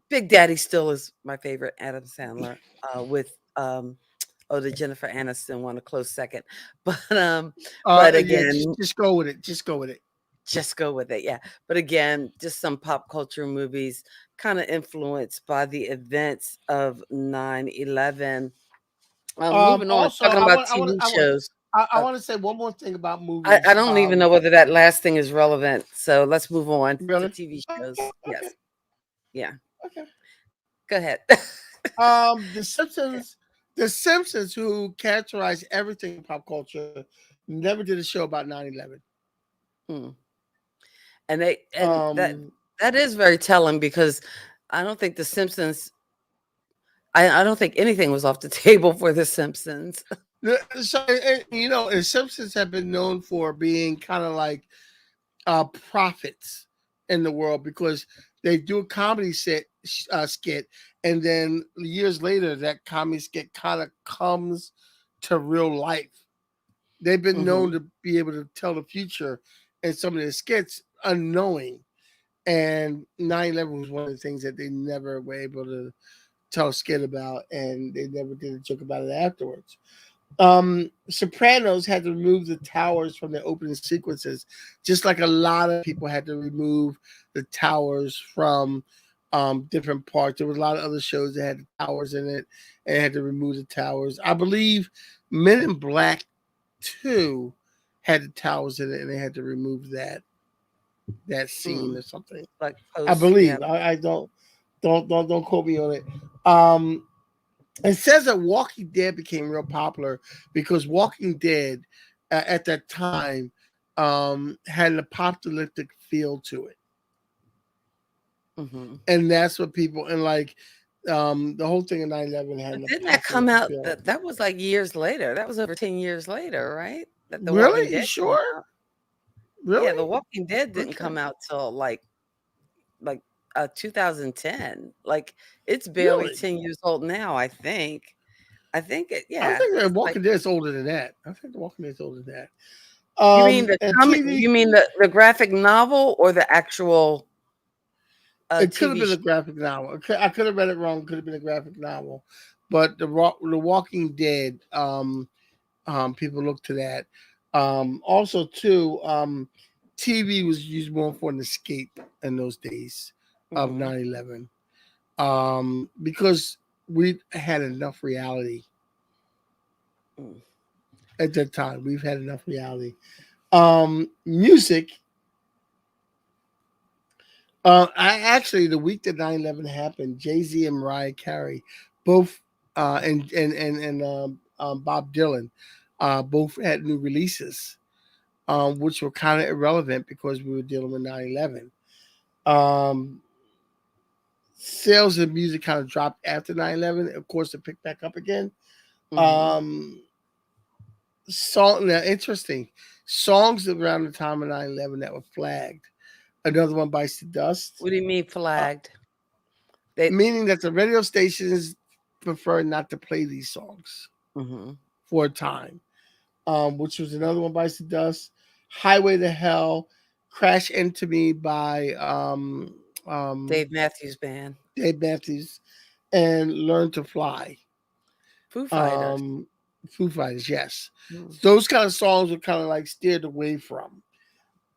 Big Daddy still is my favorite Adam Sandler. With the Jennifer Aniston one, a close second, but Yeah, just, again, just go with it. Just go with it. just go with it, yeah. But again, just some pop culture movies kind of influenced by the events of 9/11. Moving on, Also, talking about TV shows. I Uh, want to say one more thing about I movies. don't even know whether that last thing is relevant. So let's move on to Really? TV Okay, shows. Yes. Yeah. okay. Go ahead. The Simpsons, who characterize everything in pop culture, never did a show about 9/11. Hmm. And they and Um, that is very telling because I don't think the Simpsons. I don't think anything was off the table for the Simpsons. the Simpsons have been known for being kind of like prophets in the world because they do a comedy skit, and then years later, that comedy skit kind of comes to real life. They've been known Hmm. to be able to tell the future in some of their skits unknowing. And 9/11 was one of the things that they never were able to tell a skit about, and they never did a joke about it afterwards. Sopranos had to remove the towers from their opening sequences, just like a lot of people had to remove the towers from different parts. There was a lot of other shows that had the towers in it and had to remove the towers. I believe Men in Black 2 had the towers in it and they had to remove that scene Mm. or something. Like I post, yeah. believe. I don't quote me on it. Um, it says that Walking Dead became real popular because Walking Dead at that time had an apocalyptic feel to it, Hmm. and that's what people and like the whole thing in 9/11 had But an didn't that come apocalyptic out? feel. That was like years later. That was over 10 years later, right? That The Walking Really? You Dead came sure? out. Yeah, The Really? Walking Dead didn't Okay. come out till like 2010. Like it's barely Really? 10 years old now, I think. I Yeah, think that it's like. Walking Dead is older than that. I think the Walking Dead is older than that. You mean the And comic? TV. You mean the graphic novel or the actual? a It could have TV been a show. graphic novel. I could have read it wrong. Could have been a graphic novel, but the Walking Dead. People look to that. Also, too, TV was used more for an escape in those days of Hmm. 9/11, because we had enough reality at that time. We've had enough reality. Music. I actually the week that 9/11 happened, Jay-Z and Mariah Carey, both, and Bob Dylan, both had new releases, which were kind of irrelevant because we were dealing with 9/11. Um, Sales of music kind of dropped after 9/11. Of course, it picked back up again. Hmm. Um, now, interesting songs around the time of 9/11 that were flagged. Another one, Bites the Dust. What do you mean Uh, flagged? They. Meaning that the radio stations prefer not to play these songs Hmm. for a time, which was another one, Bites the Dust. Highway to Hell, Crash Into Me by Dave Matthews Band, Dave Matthews, and Learn to Fly. Foo Fighters. Um, Foo Fighters, yes. Mm. Those kind of songs were kind of like steered away from.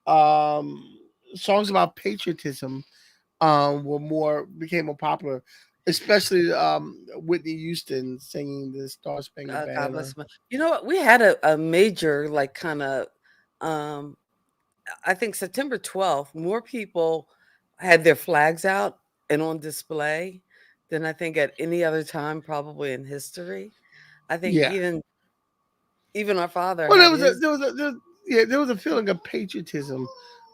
Um, Songs about patriotism became more popular, especially Whitney Houston singing the Star Spangled God bless Banner. him. You know what? We had a major like kind of. Um, I think September 12th, more people had their flags out and on display than I think at any other time probably in history. I think Yeah. even our father Well, had his. there was a feeling of patriotism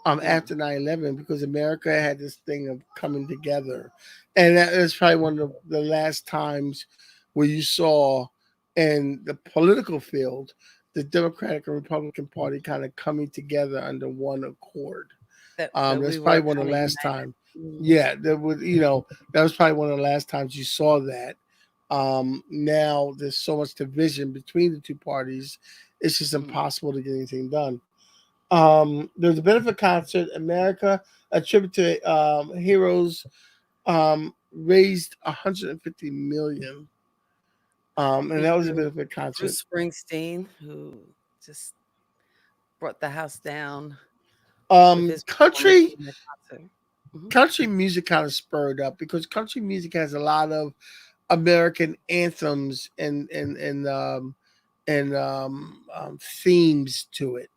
Mm, after 9/11 because America had this thing of coming together, and that is probably one of the last times where you saw in the political field the Democratic and Republican Party kind of coming together under one accord. that That's we probably were one of kind the of last united. time. Mm, Yeah, that was probably one of the last times you saw that. Now there's so much division between the two parties; it's just mm. impossible to get anything done. There's a benefit concert, America, a tribute to heroes, raised 150 million. And that was a Featuring benefit concert. Bruce Springsteen, who just brought the house down with his performance Country in the concert. Mhm. country music kind of spurred up because country music has a lot of American anthems and themes to it.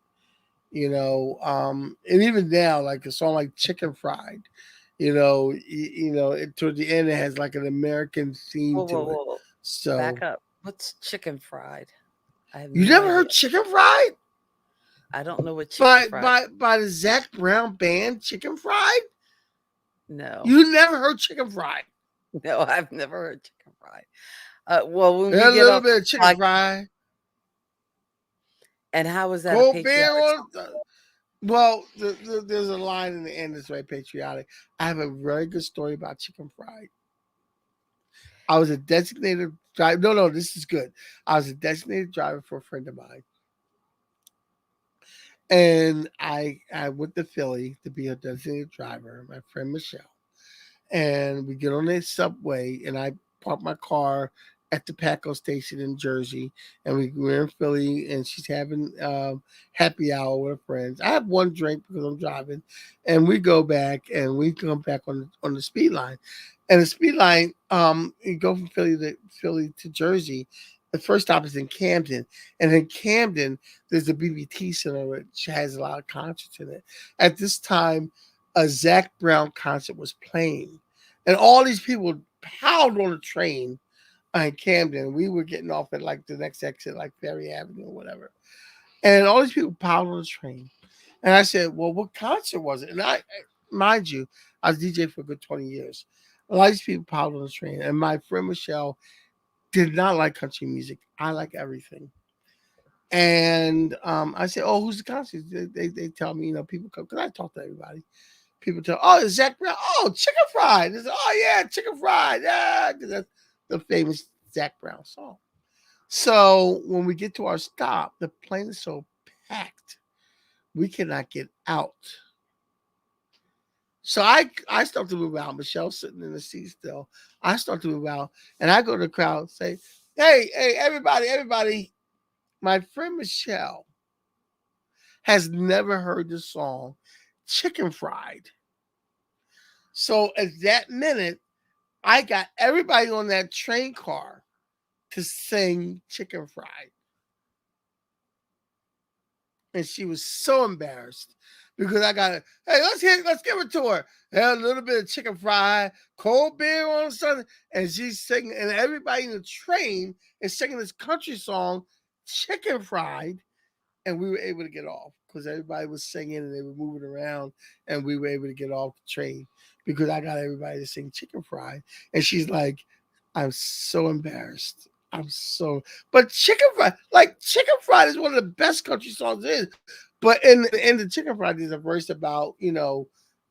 And even now, like a song like Chicken Fried, toward the end it has like an American theme Whoa, whoa, to it. whoa! Back So up. What's chicken fried? I have you no never idea. heard Chicken Fried I don't know what chicken by fried. by by the Zach Brown band Chicken Fried? No, You never heard Chicken Fried? no, I've never heard chicken fried. Well, when we A get little off bit this of Chicken pod, Fried, and how is that a cold beer patriotic on. song? Well, there's a line in the end that's very patriotic. I have a very good story about Chicken Fried. I was a designated driver. No, this is good. I was a designated driver for a friend of mine. And I went to Philly to be a designated driver, my friend Michelle. And we get on the subway, and I park my car at the Paco station in Jersey. And we're in Philly, and she's having happy hour with her friends. I have one drink because I'm driving, and we go back, and we come back on the speed line. And the speed line, you go from Philly to Jersey. The first stop is in Camden, and in Camden, there's the BBT Center, which has a lot of concerts in it. At this time, a Zach Brown concert was playing, and all these people piled on the train in Camden. We were getting off at like the next exit, like Ferry Avenue or whatever, and all these people piled on the train. And I said, "Well, what concert was it?" And mind you, I was DJ for a good 20 years. A lot of these people piled on the train, and my friend Michelle did not like country music. I like everything. And I said, "Oh, who's the concert?" They tell me, people come because I talk to everybody. People tell, "Oh, it's Zach Brown. Oh, Chicken Fried." They say, "Oh yeah, Chicken Fried." Yeah, 'cause that's the famous Zach Brown song. So when we get to our stop, the plane is so packed, we cannot get out. So I start to move out. Michelle's sitting in the seat still. I start to move out, and I go to the crowd, say, "Hey, everybody! My friend Michelle has never heard the song Chicken Fried." So at that minute, I got everybody on that train car to sing Chicken Fried. And she was so embarrassed because I got it. Hey, let's give it to her. Had a little bit of chicken fried, cold beer on Sunday, and she's singing, and everybody in the train is singing this country song, Chicken Fried, and we were able to get off because everybody was singing and they were moving around, and we were able to get off the train because I got everybody to sing Chicken Fried, and she's like, "I'm so embarrassed." But chicken fried is one of the best country songs there is. But in the chicken fried, there's a verse about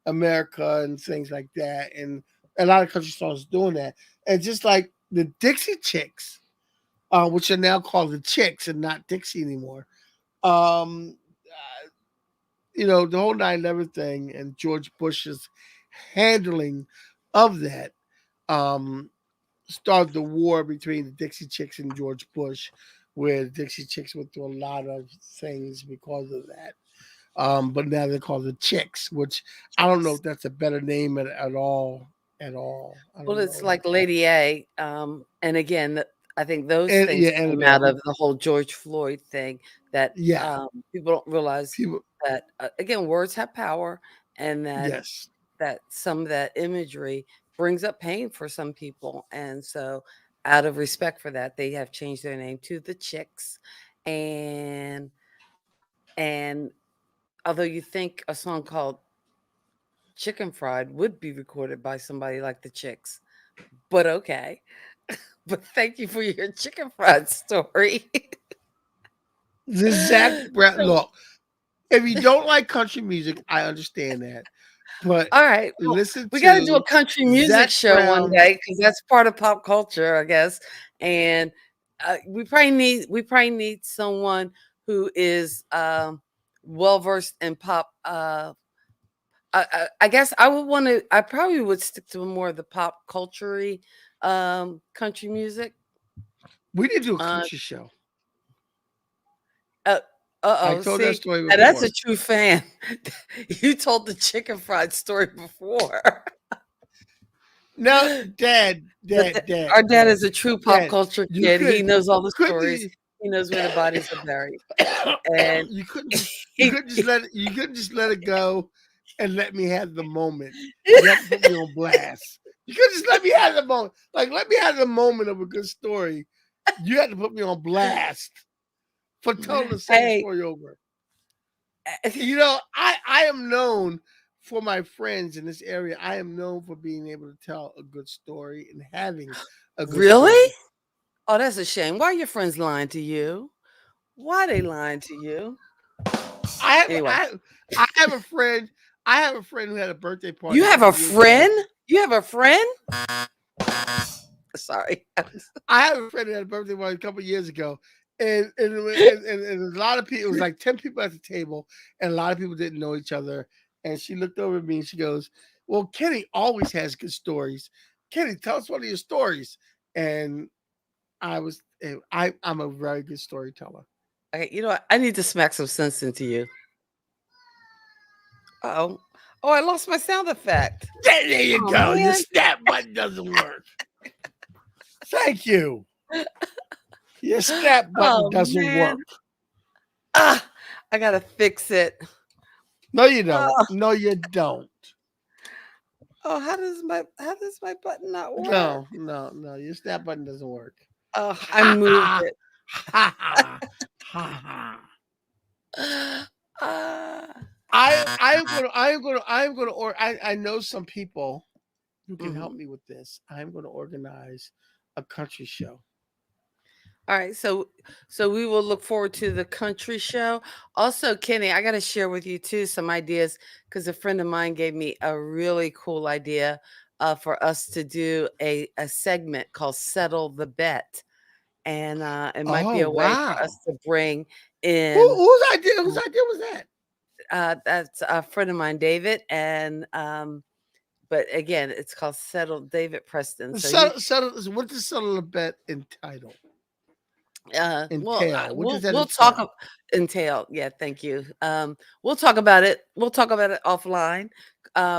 America and things like that, and a lot of country songs doing that. And just like the Dixie Chicks, which are now called the Chicks and not Dixie anymore. Um, the whole 9/11 thing and George Bush's handling of that. Started the war between the Dixie Chicks and George Bush, where the Dixie Chicks went through a lot of things because of that. But now they're called the Chicks, which I don't know if that's a better name at all. At all, I Well, don't it's know. like Lady A. And again, I think those And things yeah, came out Annabelle. of the whole George Floyd thing that Yeah, people don't realize people. that, again, words have power, and that Yes, some of that imagery brings up pain for some people. And so, out of respect for that, they have changed their name to the Chicks. And although you think a song called Chicken Fried would be recorded by somebody like the Chicks, but okay. But thank you for your chicken fried story. the Zach Brown. Look, if you don't like country music, I understand that, but All right. Well, listen we got to do a to country music Zach show one Brown. day because that's part of pop culture, I guess. And we probably need someone who is well versed in pop. I guess I would want to. I probably would stick to more of the pop culture country music. We need to do a Uh, country show. Uh I oh, told that see, story now that's a before. true fan. You told the chicken fried story before. No, Dad, But Dad, Dad, our dad Dad, is a true pop Dad. culture You kid. He could, knows all the couldn't stories. you? He knows where the bodies are buried. And You he, couldn't just let it. You couldn't just let it go, and let me have the moment. You have to put me on blast. You couldn't just let me have the moment. Like let me have the moment of a good story. You had to put me on blast for telling the same hey, story over. I am known for my friends in this area. I am known for being able to tell a good story and having a good really? story. Oh, that's a shame. Why are your friends lying to you? Why are they lying to you? I have Anyway, I have a friend. I have a friend who had a birthday party you a have couple a years ago. friend? You have a friend? Sorry. I have a friend who had a birthday party a couple years ago, and a lot of people. It was like 10 people at the table, and a lot of people didn't know each other. And she looked over at me and she goes, "Well, Kenny always has good stories. Kenny, tell us one of your stories." And I'm a very good storyteller. Okay, you know what? I need to smack some sense into you. Oh. Oh, I lost my sound effect. There you Oh go. Your man. snap button doesn't work. Thank you. Your snap button Oh doesn't man. work. Ah, I gotta fix it. No, you don't. Oh, No, you don't. oh, how does my button not work? No, no, no. Your snap button doesn't work. Oh, I Ha moved ha it. ha ha ha ha. Ah. Or I know some people who can help Mhm. me with this. I'm gonna organize a country show. All right, so we will look forward to the country show. Also, Kenny, I got to share with you too some ideas because a friend of mine gave me a really cool idea for us to do a segment called "Settle the Bet," and it might be Oh a way for us wow. to bring in. Whose idea? Whose uh, idea was that? That's a friend of mine, David, and but again, it's called Settle David Preston. So he What does settle a bet entitle? well Entail? What does that we'll talk entail? entail. Yeah, thank you. We'll talk about it. We'll talk about it offline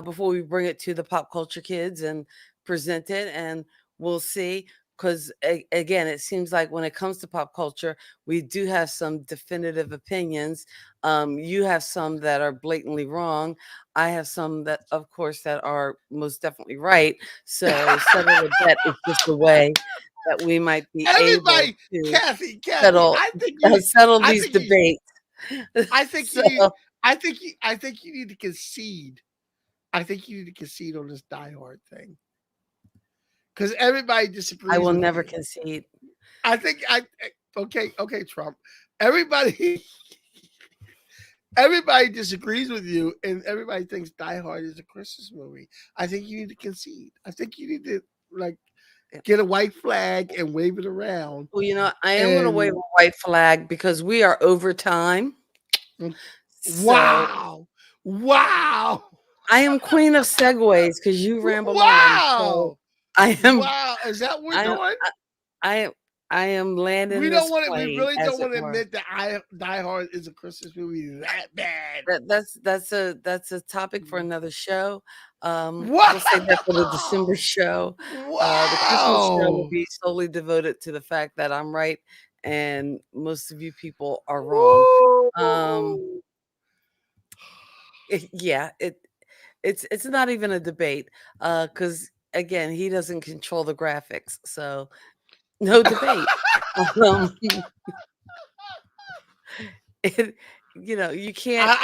before we bring it to the pop culture kids and present it, and we'll see. Because again, it seems like when it comes to pop culture, we do have some definitive opinions. You have some that are blatantly wrong. I have some that, of course, that are most definitely right. So settle the bet is just the way that we might be able Everybody, to Kathy, settle settle I these think you, debates. I think you So need, I think you need to concede. I think you need to concede on this diehard thing because everybody I disagrees will with never you. concede. Okay, Trump. Everybody, everybody disagrees with you, and everybody thinks Die Hard is a Christmas movie. I think you need to concede. I think you need to like get a white flag and wave it around. Well, I am going to wave And a white flag because we are over time. So wow, wow, I am queen of segues because you ramble on. So wow, I am, wow. Is that what we're I, doing? I am, I am landing We don't this want it. We plane, really as don't it want to were. admit that Die Hard is a Christmas movie that bad. That's a topic for another show. Wow, We'll save that for the December show. The Christmas show will wow. be solely devoted to the fact that I'm right and most of you people are wrong. Um, Woo. yeah, it's not even a debate because again, he doesn't control the graphics, so no debate. Um, it, you can't.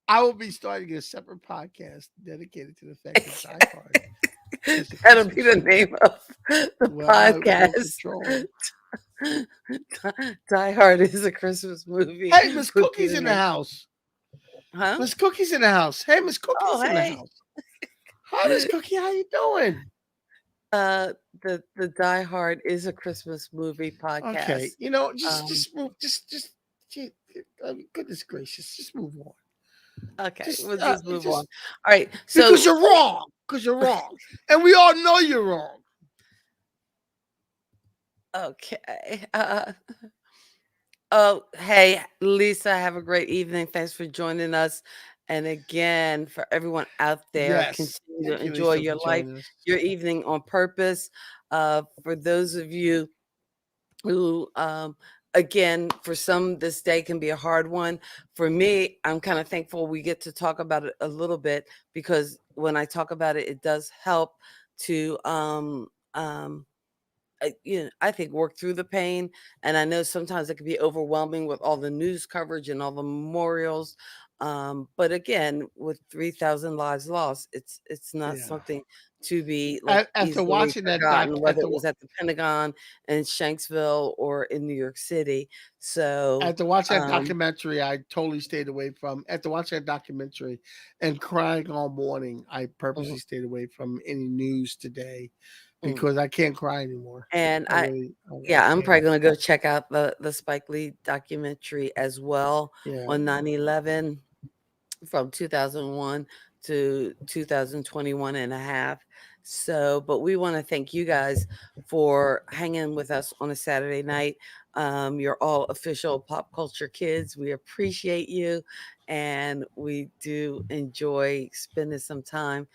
I will be starting a separate podcast dedicated to the fact that Die Hard is a That'll be Christmas the movie. name of the Well, I will podcast. control. Die Hard is a Christmas movie. Hey, Miss Would be Cookie's the in the name. house. Huh? Miss Cookie's in the house. Hey, Miss Cookie's Oh, in the hey. house. Hi, Miss Cookie. How you doing? The Die Hard is a Christmas movie podcast. Okay, just Um, just move, gee, goodness gracious, just move on. okay, Just we'll just move on. just All right. because So you're wrong. Because you're wrong, and we all know you're wrong. okay. Oh, hey, Lisa, have a great evening. Thanks for joining us. And again, for everyone out there, Yes, continue to thank you, enjoy Lisa, for your life, joining us. your evening on purpose. For those of you who, again, for some, this day can be a hard one. For me, I'm kind of thankful we get to talk about it a little bit because when I talk about it, it does help to I think work through the pain. And I know sometimes it can be overwhelming with all the news coverage and all the memorials. But again, with 3,000 lives lost, it's not Yeah. something to be like After easily watching that forgotten, whether it was at the Pentagon in Shanksville or in New York City. So after watching that documentary, I totally stayed away from. After watching that documentary and crying all morning, I purposely stayed away from any news today mhm. because I can't cry anymore. And I yeah, I'm can't. probably gonna go check out the Spike Lee documentary as well Yeah. on 9/11 from 2001 to 2021 and a half. So, but we want to thank you guys for hanging with us on a Saturday night. You're all official pop culture kids. We appreciate you, and we do enjoy spending some time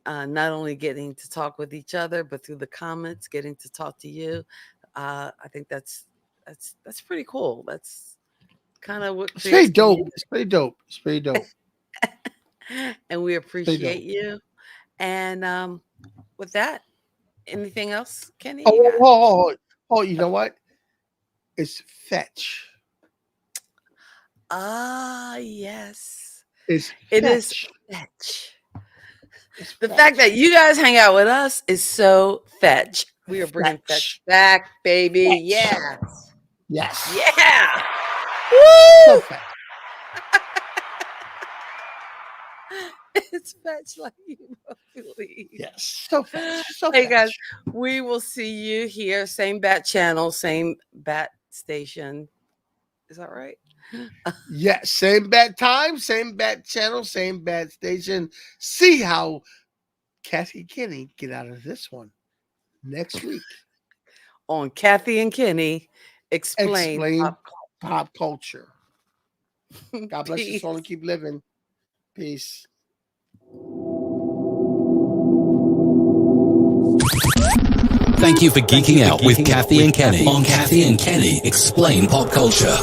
not only getting to talk with each other, but through the comments, getting to talk to you. I think that's pretty cool. That's kind of what It's pretty creates dope. community. It's pretty dope. It's pretty dope. And we It's pretty appreciate dope. you. And with that, anything else, Kenny? You Oh, got? you know what? It's fetch. Yes. It's It is fetch. fetch. It's The fetch. fact that you guys hang out with us is so fetch. We are bringing fetch back, baby. Fetch. Yeah. Yes. Yeah. So Woo! fetch. It's fetch like you won't believe. Yes. So fetch. So Hey fetch. guys, we will see you here. Same bat channel, same bat station. Is that right? Yeah, same bad time, same bad channel, same bad station. See how Kathy Kenny get out of this one next week. On Kathy and Kenny explain. Explain pop culture. God bless you Peace. soul and keep living. Peace. Thank you for geeking out with Kathy and Kenny on Kathy and Kenny Explain Pop Culture.